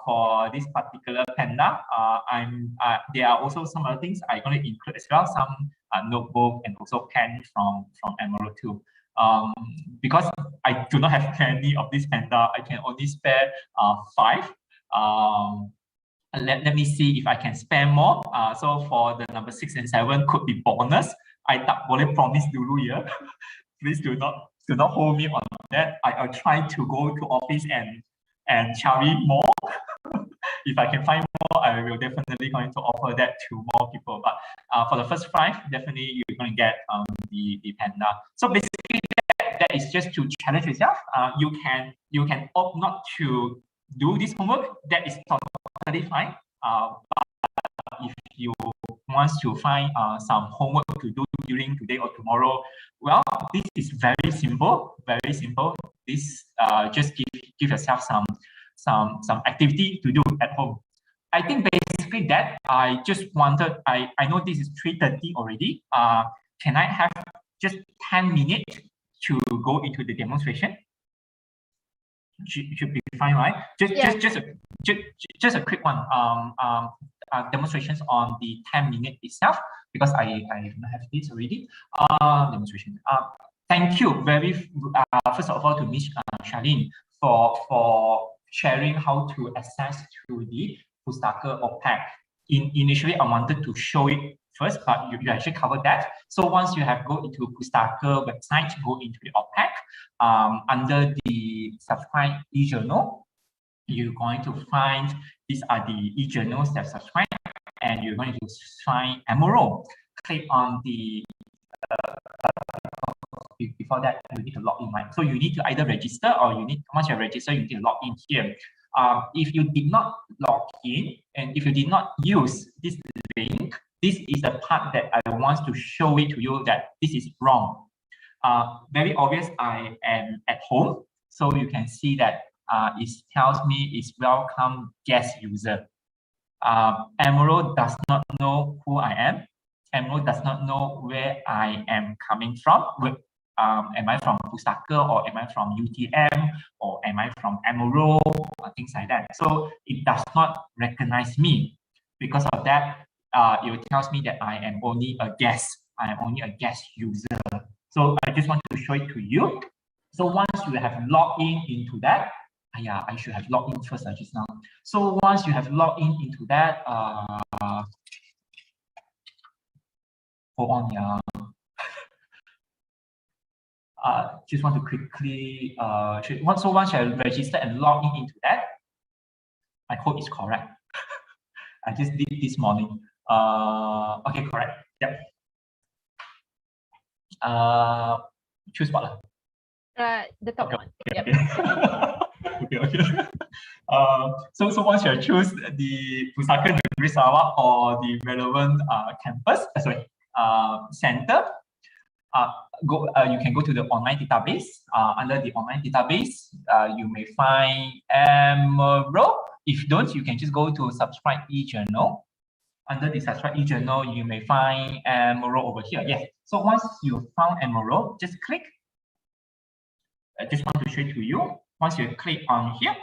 for this particular panda. There are also some other things I'm going to include as well, some notebook and also pen from Emerald too. Because I do not have many of this panda, I can only spare 5. Let me see if I can spare more. So for the number 6 and 7 could be bonus. I tak boleh promise dulu ya. Please do not hold me on that. I'll try to go to office and cari more. If I can find more, I will definitely going to offer that to more people. But for the first 5, definitely you're going to get the panda. So basically, that is just to challenge yourself. You can opt not to do this homework. That is totally fine. But if you want to find some homework to do during today or tomorrow, well, this is very simple. Very simple. This just give yourself some activity to do at home. I think basically that I just wanted. I know this is 3:30 already. Can I have just 10 minutes to go into the demonstration? Should be fine, right? Just a quick one. Demonstrations on the 10-minute itself, because I have this already. Demonstration. Thank you first of all to Miss Charlene for sharing how to access to the Pustaka OPAC. Initially, I wanted to show it first, but you actually covered that. So once you have go into Pustaka website, go into the OPAC, under the subscribe e-journal, you're going to find these are the e-journals that subscribe, and you're going to find Emerald. Click on the before that, you need to log in, right? So you need to either register, or once you're registered, you need to log in here. If you did not log in, and if you did not use this link, this is the part that I want to show it to you that this is wrong. Very obvious, I am at home. So you can see that it tells me it's welcome guest user. Emerald does not know who I am. Emerald does not know where I am coming from. Am I from Pustaka, or am I from UTM, or am I from Emerald, or things like that. So it does not recognize me. Because of that, it tells me that I am only a guest. I am only a guest user. So I just want to show it to you. So once you have logged in into that, I should have logged in first just now. So once you have logged in into that, hold on, yeah. Just want to quickly so once you have registered and logged in into that, I hope it's correct. I just did this morning. Okay, correct. Yep. Choose what? The top one. Yep. Okay. So once you choose the Pustaka Negeri Sarawak or the relevant campus, center, you can go to the online database. Under the online database, you may find Emerald. If you don't, you can just go to subscribe e-journal. Under the subscribe e-journal, you may find Emerald over here. Yes. So once you found Emerald, just click. I just want to show it to you. Once you click on here,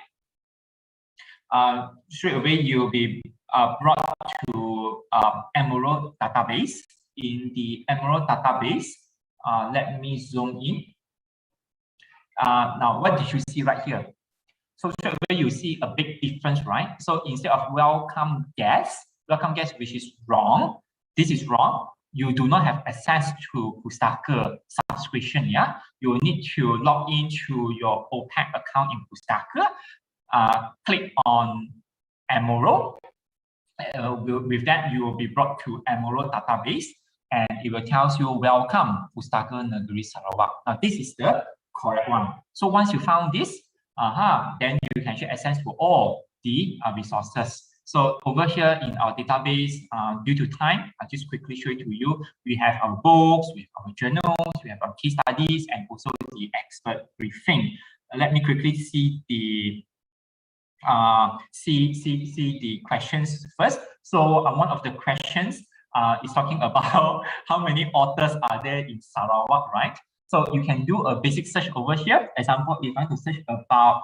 straight away you'll be brought to Emerald database. In the Emerald database, let me zoom in. Now, what did you see right here? So straight away you see a big difference, right? So instead of welcome guest, which is wrong, this is wrong. You do not have access to Pustaka subscription. Yeah, you will need to log into your OPEC account in Pustaka. Click on Emerald. With that, you will be brought to Emerald database, and it will tell you welcome Pustaka Negeri Sarawak. Now this is the correct one. So once you found this, then you can get access to all the resources. So over here in our database, due to time, I'll just quickly show it to you. We have our books, we have our journals, we have our case studies, and also the expert briefing. Let me quickly see the the questions first. So one of the questions is talking about how many authors are there in Sarawak, right? So you can do a basic search over here. Example, if I want to search about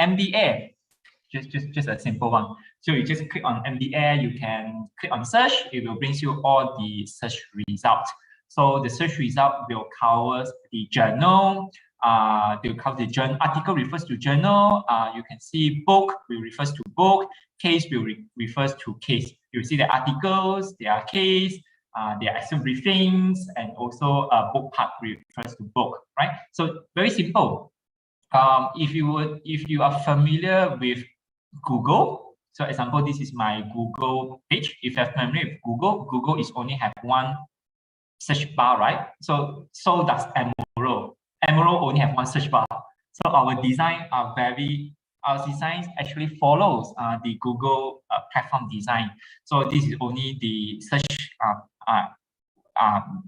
MBA, just a simple one. So you just click on MBA, you can click on search, it will bring you all the search results. So the search result will cover the journal, they'll cover the journal, article refers to journal, you can see book will refers to book, case will refers to case. You see the articles, their case, their expert briefings, and also book part refers to book, right? So very simple. If you are familiar with Google, so example, this is my Google page. If you're familiar with Google, Google is only have one search bar, right? So does Emerald. Emerald only have one search bar. So our design actually follows the Google platform design. So this is only the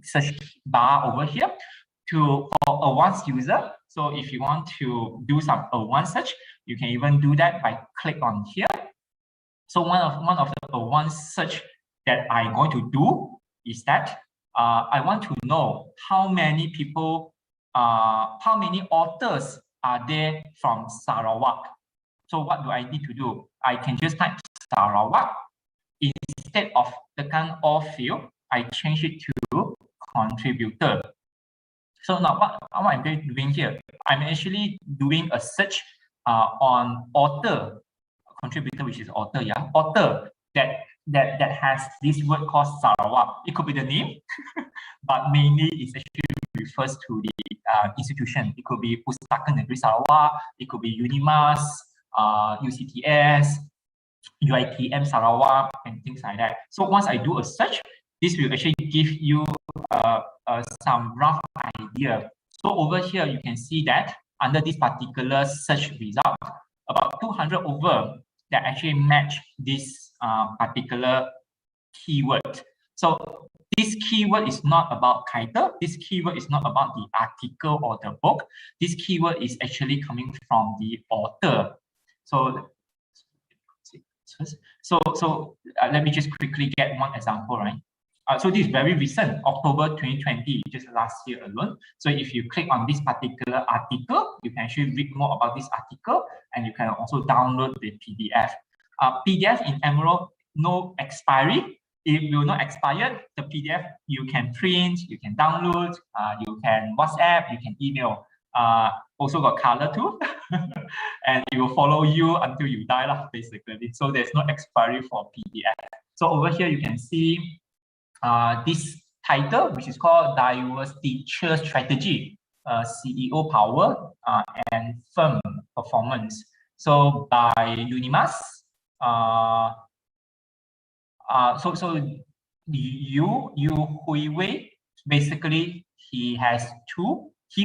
search bar over here for advanced user. So if you want to do some advanced search, you can even do that by click on here. So one of the advanced search that I'm going to do is that I want to know how many people, how many authors are there from Sarawak. So what do I need to do? I can just type Sarawak. Instead of the kind of field, I change it to contributor. So now what I'm doing here, I'm actually doing a search on author, contributor, which is author, yeah, author that has this word called Sarawak. It could be the name, but mainly it actually refers to the institution. It could be Pustaka Negeri Sarawak, it could be Unimas, UCTS, UITM Sarawak, and things like that. So once I do a search, this will actually give you some rough idea. So over here, you can see that under this particular search result, about 200 over that actually match this particular keyword. So this keyword is not about title. This keyword is not about the article or the book. This keyword is actually coming from the author. So let me just quickly get one example, right? So this is very recent, October 2020, just last year alone. So if you click on this particular article, you can actually read more about this article, and you can also download the PDF. PDF in Emerald, no expiry. It will not expire. The PDF you can print, you can download, you can WhatsApp, you can email. Also got color too, and it will follow you until you die, basically. So there's no expiry for PDF. So over here you can see this title, which is called Diverse Teacher Strategy, CEO Power and Firm Performance. So by Unimas. So Yu Hui Wei, basically he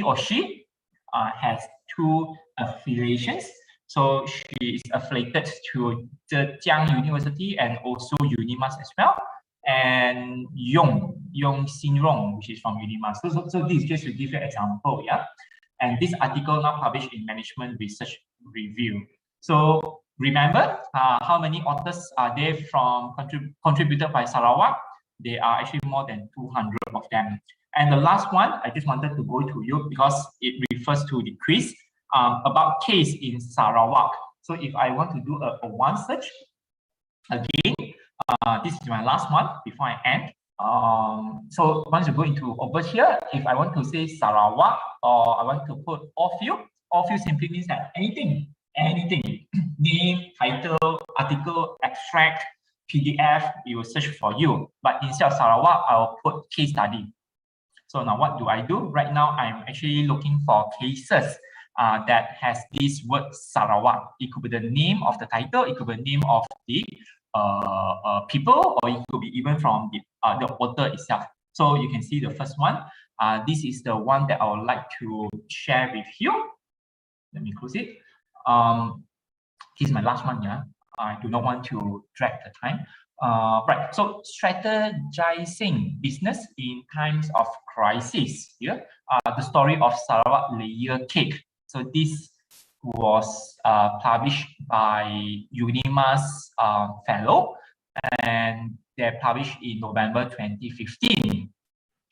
or she has two affiliations. So she is affiliated to Zhejiang University and also Unimas as well. And Yong Yong Sin Rong, which is from Unima. So this is just to give you an example, yeah. And this article now published in Management Research Review. So remember, how many authors are there from contributed by Sarawak? There are actually more than 200 of them. And the last one, I just wanted to go to you because it refers to the quiz about case in Sarawak. So if I want to do a one search, again, this is my last one before I end. So once you go into over here, if I want to say Sarawak or I want to put all field simply means that anything, name, title, article, extract, PDF, it will search for you. But instead of Sarawak, I'll put case study. So now what do I do? Right now, I'm actually looking for cases that has this word Sarawak. It could be the name of the title, it could be the name of the people, or it could be even from the author itself. So you can see the first one. This is the one that I would like to share with you. Let me close it. This is my last one, yeah. I do not want to drag the time. Right, so strategizing business in times of crisis. Yeah, the story of Sarawak layer cake. So this was published by Unima's fellow, and they're published in November 2015.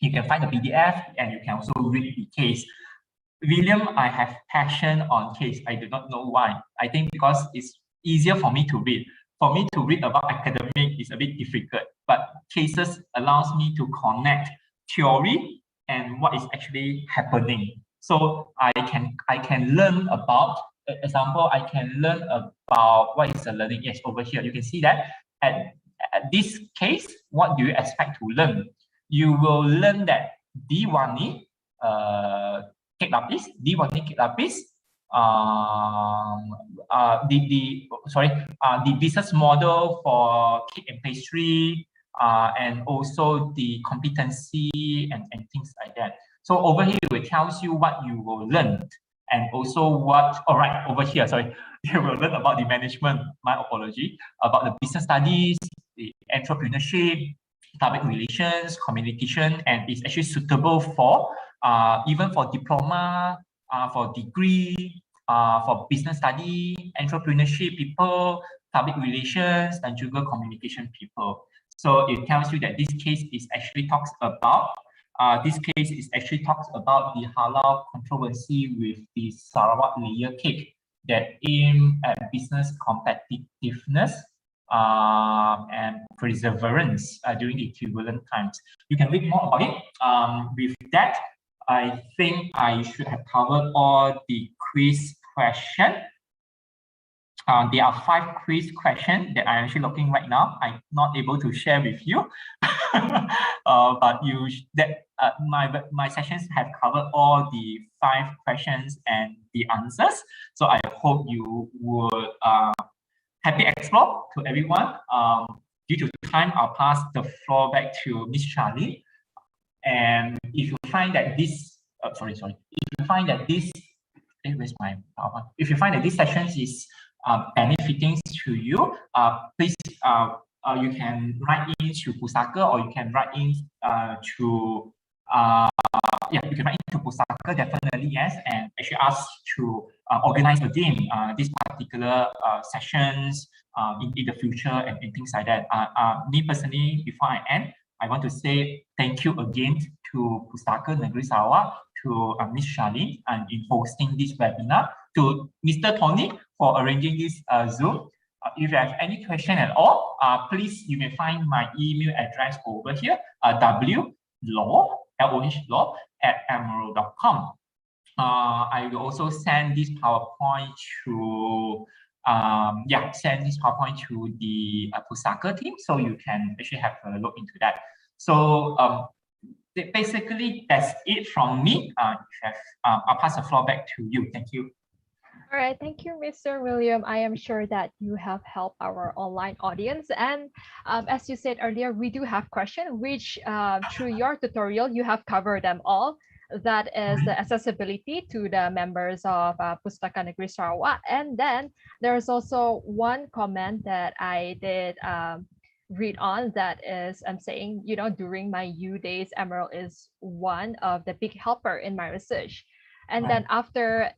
You can find the PDF and you can also read the case. William, I have passion on case. I do not know why. I think because it's easier for me to read. For me to read about academic is a bit difficult, but cases allows me to connect theory and what is actually happening. So I can learn about, example, I can learn about what is the learning. Yes, over here, you can see that at this case, what do you expect to learn? You will learn that Diwani, cake lapis, the business model for cake and pastry, and also the competency and things like that. So over here, it tells you what you will learn, and also what, all right, over here, sorry, you will learn about the management, my apology, about the business studies, the entrepreneurship, public relations, communication, and it's actually suitable for even for diploma, for degree, for business study, entrepreneurship people, public relations, and juga communication people. So it tells you that this case is actually talks about the halal controversy with the Sarawak layer cake that aim at business competitiveness and perseverance during the turbulent times. You can read more about it. With that, I think I should have covered all the quiz questions. There are 5 quiz questions that I'm actually looking right now. I'm not able to share with you, but my sessions have covered all the 5 questions and the answers. So I hope you would happy explore to everyone. Due to time, I'll pass the floor back to Ms. Charlie. And if you find that this, if you find that this, where's my PowerPoint? If you find that this session is benefiting to you, please, you can write in to Pustaka, or you can write in to, you can write into Pustaka, definitely, yes, and actually ask to organize again these particular sessions in the future and things like that. Me personally, before I end, I want to say thank you again to Pustaka Negeri Sarawak, to Ms. Charlene, and in hosting this webinar, to Mr. Tony for arranging this Zoom. If you have any question at all, please, you may find my email address over here, loh@emerald.com. I will also send this PowerPoint to the Pustaka team, so you can actually have a look into that. So basically, that's it from me. I'll pass the floor back to you. Thank you. All right, thank you, Mr. William. I am sure that you have helped our online audience. And as you said earlier, we do have questions, which through your tutorial, you have covered them all. That is the accessibility to the members of Pustaka Negeri Sarawak. And then there's also one comment that I did read on, that is, I'm saying, during my U days, Emerald is one of the big helper in my research. And then after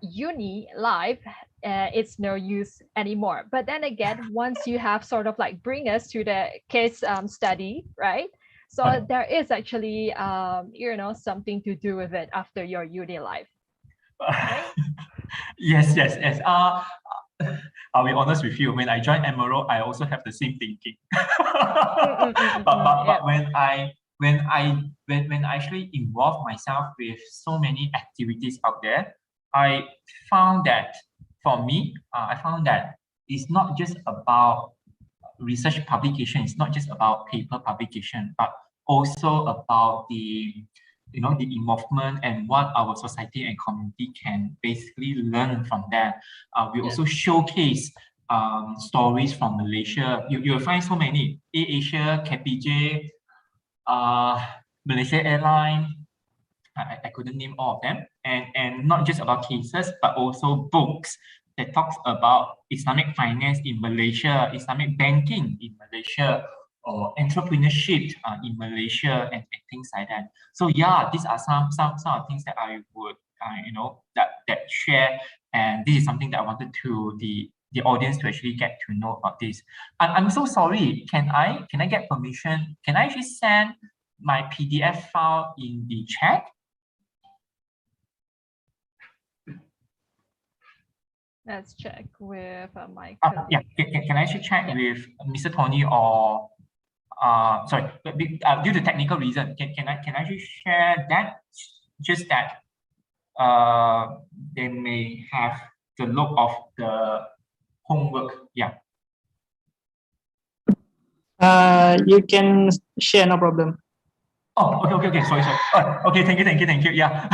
uni life, it's no use anymore. But then again, once you have sort of like bring us to the case study, right? So there is actually, something to do with it after your uni life, right? Yes, yes, yes. I'll be honest with you. When I joined Emerald, I also have the same thinking. But when I actually involve myself with so many activities out there, I found that for me, I found that it's not just about research publication. It's not just about paper publication, but also about the involvement and what our society and community can basically learn from that. We also showcase stories from Malaysia. You'll find so many: Asia, KPJ, Malaysia Airlines. I couldn't name all of them, and not just about cases, but also books that talks about Islamic finance in Malaysia, Islamic banking in Malaysia, or entrepreneurship in Malaysia, and things like that. So yeah, these are some things that I would that share, and this is something that I wanted to the audience to actually get to know about this. I'm so sorry. Can I get permission? Can I actually send my PDF file in the chat? Let's check with my colleague. Yeah, can I actually check with Mr. Tony or sorry, due to technical reason, can I actually share that? Just that they may have the look of the homework. Yeah. You can share, no problem. Oh, okay. Sorry. Okay, thank you. Yeah,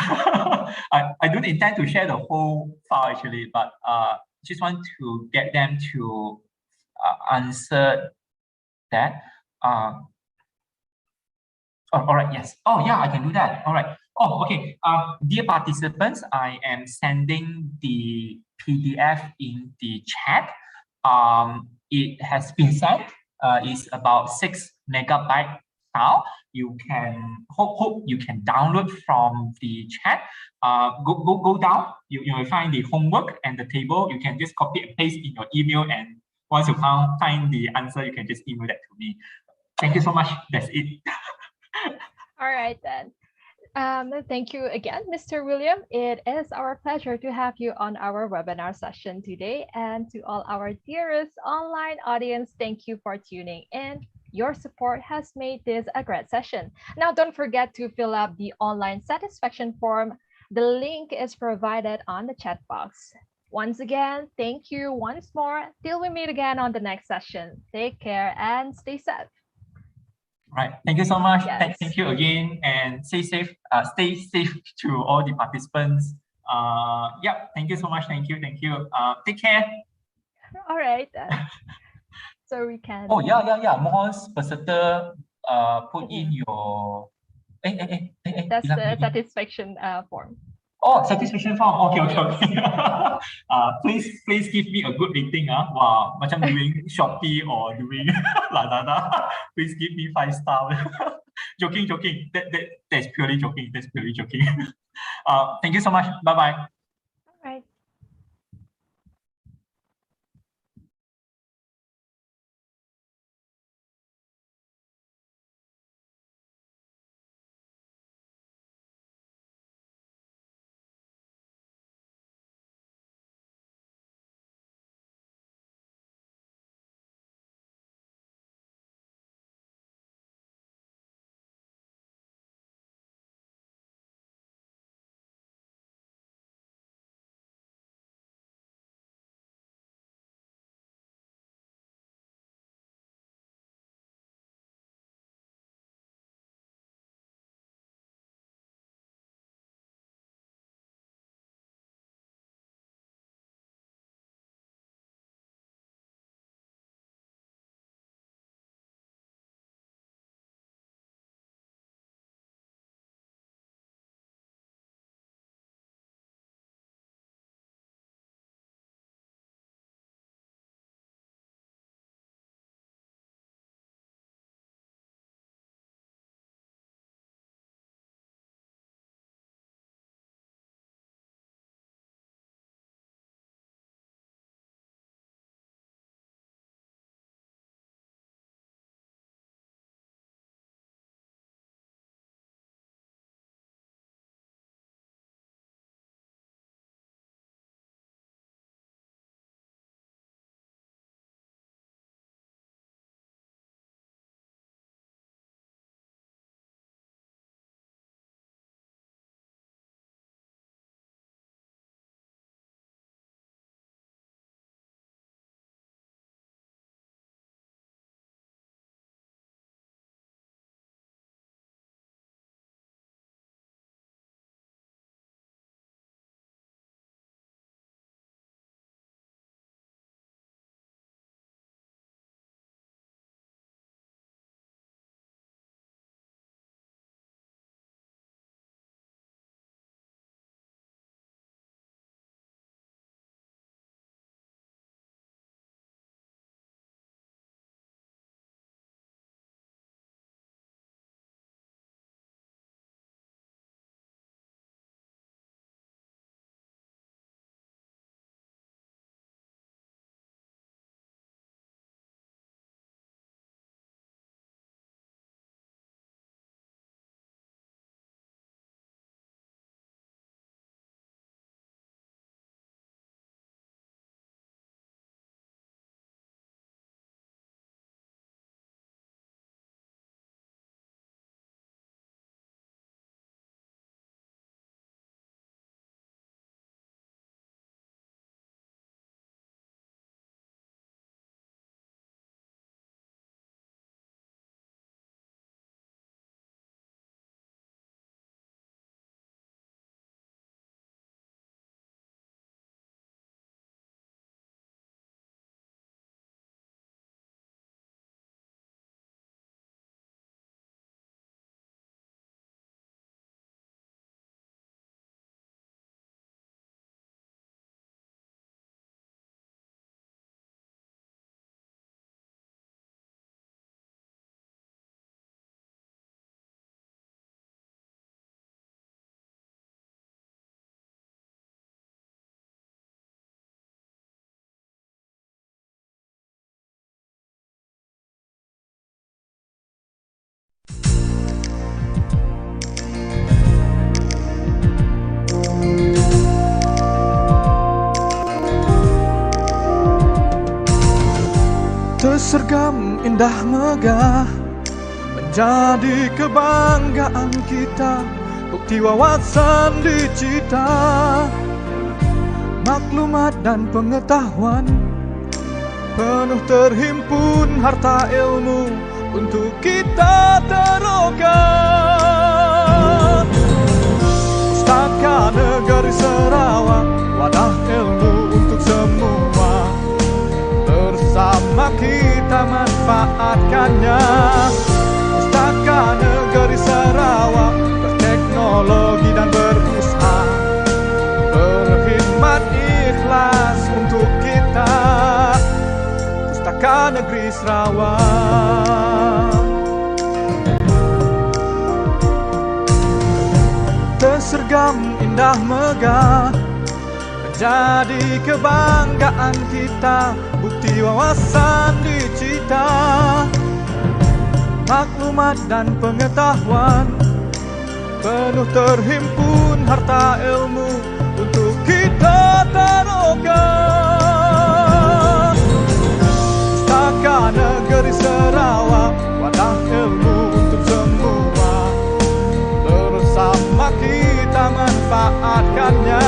I don't intend to share the whole file actually, but just want to get them to answer that. Oh, all right. Yes. Oh, yeah, I can do that. All right. Oh, okay. Dear participants, I am sending the PDF in the chat. It has been sent. It's about 6 MB file. You can hope you can download from the chat. Go down. You will find the homework and the table. You can just copy and paste in your email, and once you find the answer, you can just email that to me. Thank you so much. That's it. All right then. Thank you again, Mr. William. It is our pleasure to have you on our webinar session today. And to all our dearest online audience, thank you for tuning in. Your support has made this a great session. Now, don't forget to fill up the online satisfaction form. The link is provided on the chat box. Once again, thank you once more. Till we meet again on the next session. Take care and stay safe. Right. Thank you so much. Yes. Thank you again, and stay safe. Stay safe to all the participants. Yeah. Thank you so much. Thank you. Take care. All right. So we can. Oh yeah. Mohon peserta put in your. That's the satisfaction form. Oh, satisfaction form. Okay. Please give me a good rating. Wow, macam doing Shopee or doing Lazada. Please give me 5 stars. Joking. That's purely joking. Thank you so much. Bye. All right. Tersergam indah megah, menjadi kebanggaan kita, bukti wawasan dicita, maklumat dan pengetahuan, penuh terhimpun harta ilmu untuk kita terokan. Pustaka Negeri Sarawak, wadah ilmu untuk semua, bersama kita manfaatkannya. Pustaka Negeri Sarawak, berteknologi dan berusaha, berkhidmat ikhlas untuk kita. Pustaka Negeri Sarawak. Tersergam indah megah, menjadi kebanggaan kita, bukti wawasan dicita, maklumat dan pengetahuan, penuh terhimpun harta ilmu untuk kita taruhkan. Pustaka Negeri Sarawak, wadah ilmu untuk semua, bersama kita manfaatkannya.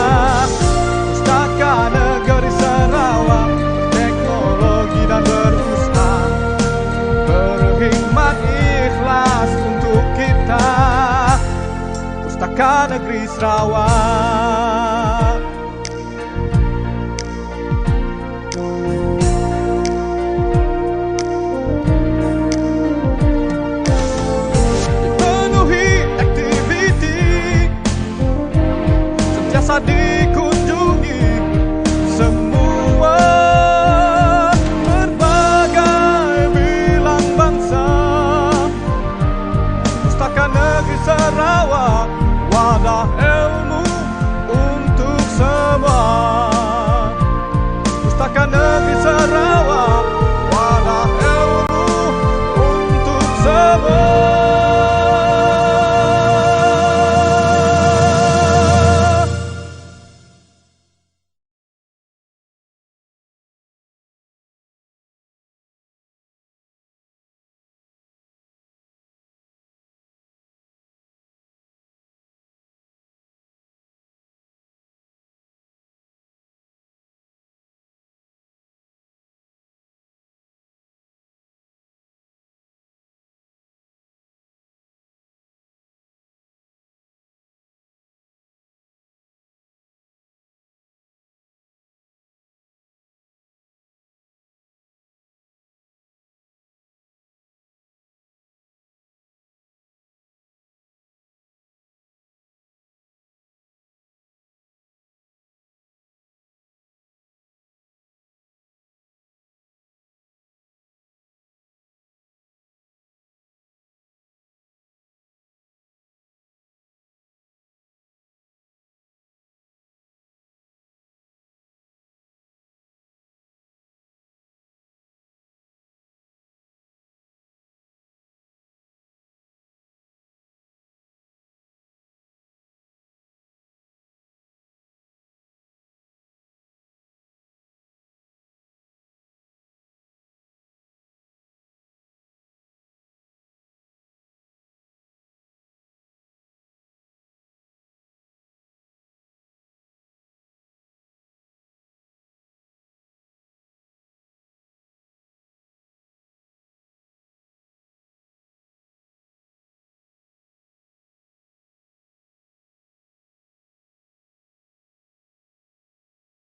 Pustaka Negeri Sarawak, teknologi dan berusaha, berkhidmat ikhlas untuk kita. Pustaka Negeri Sarawak. Dipenuhi aktiviti, sentiasa diku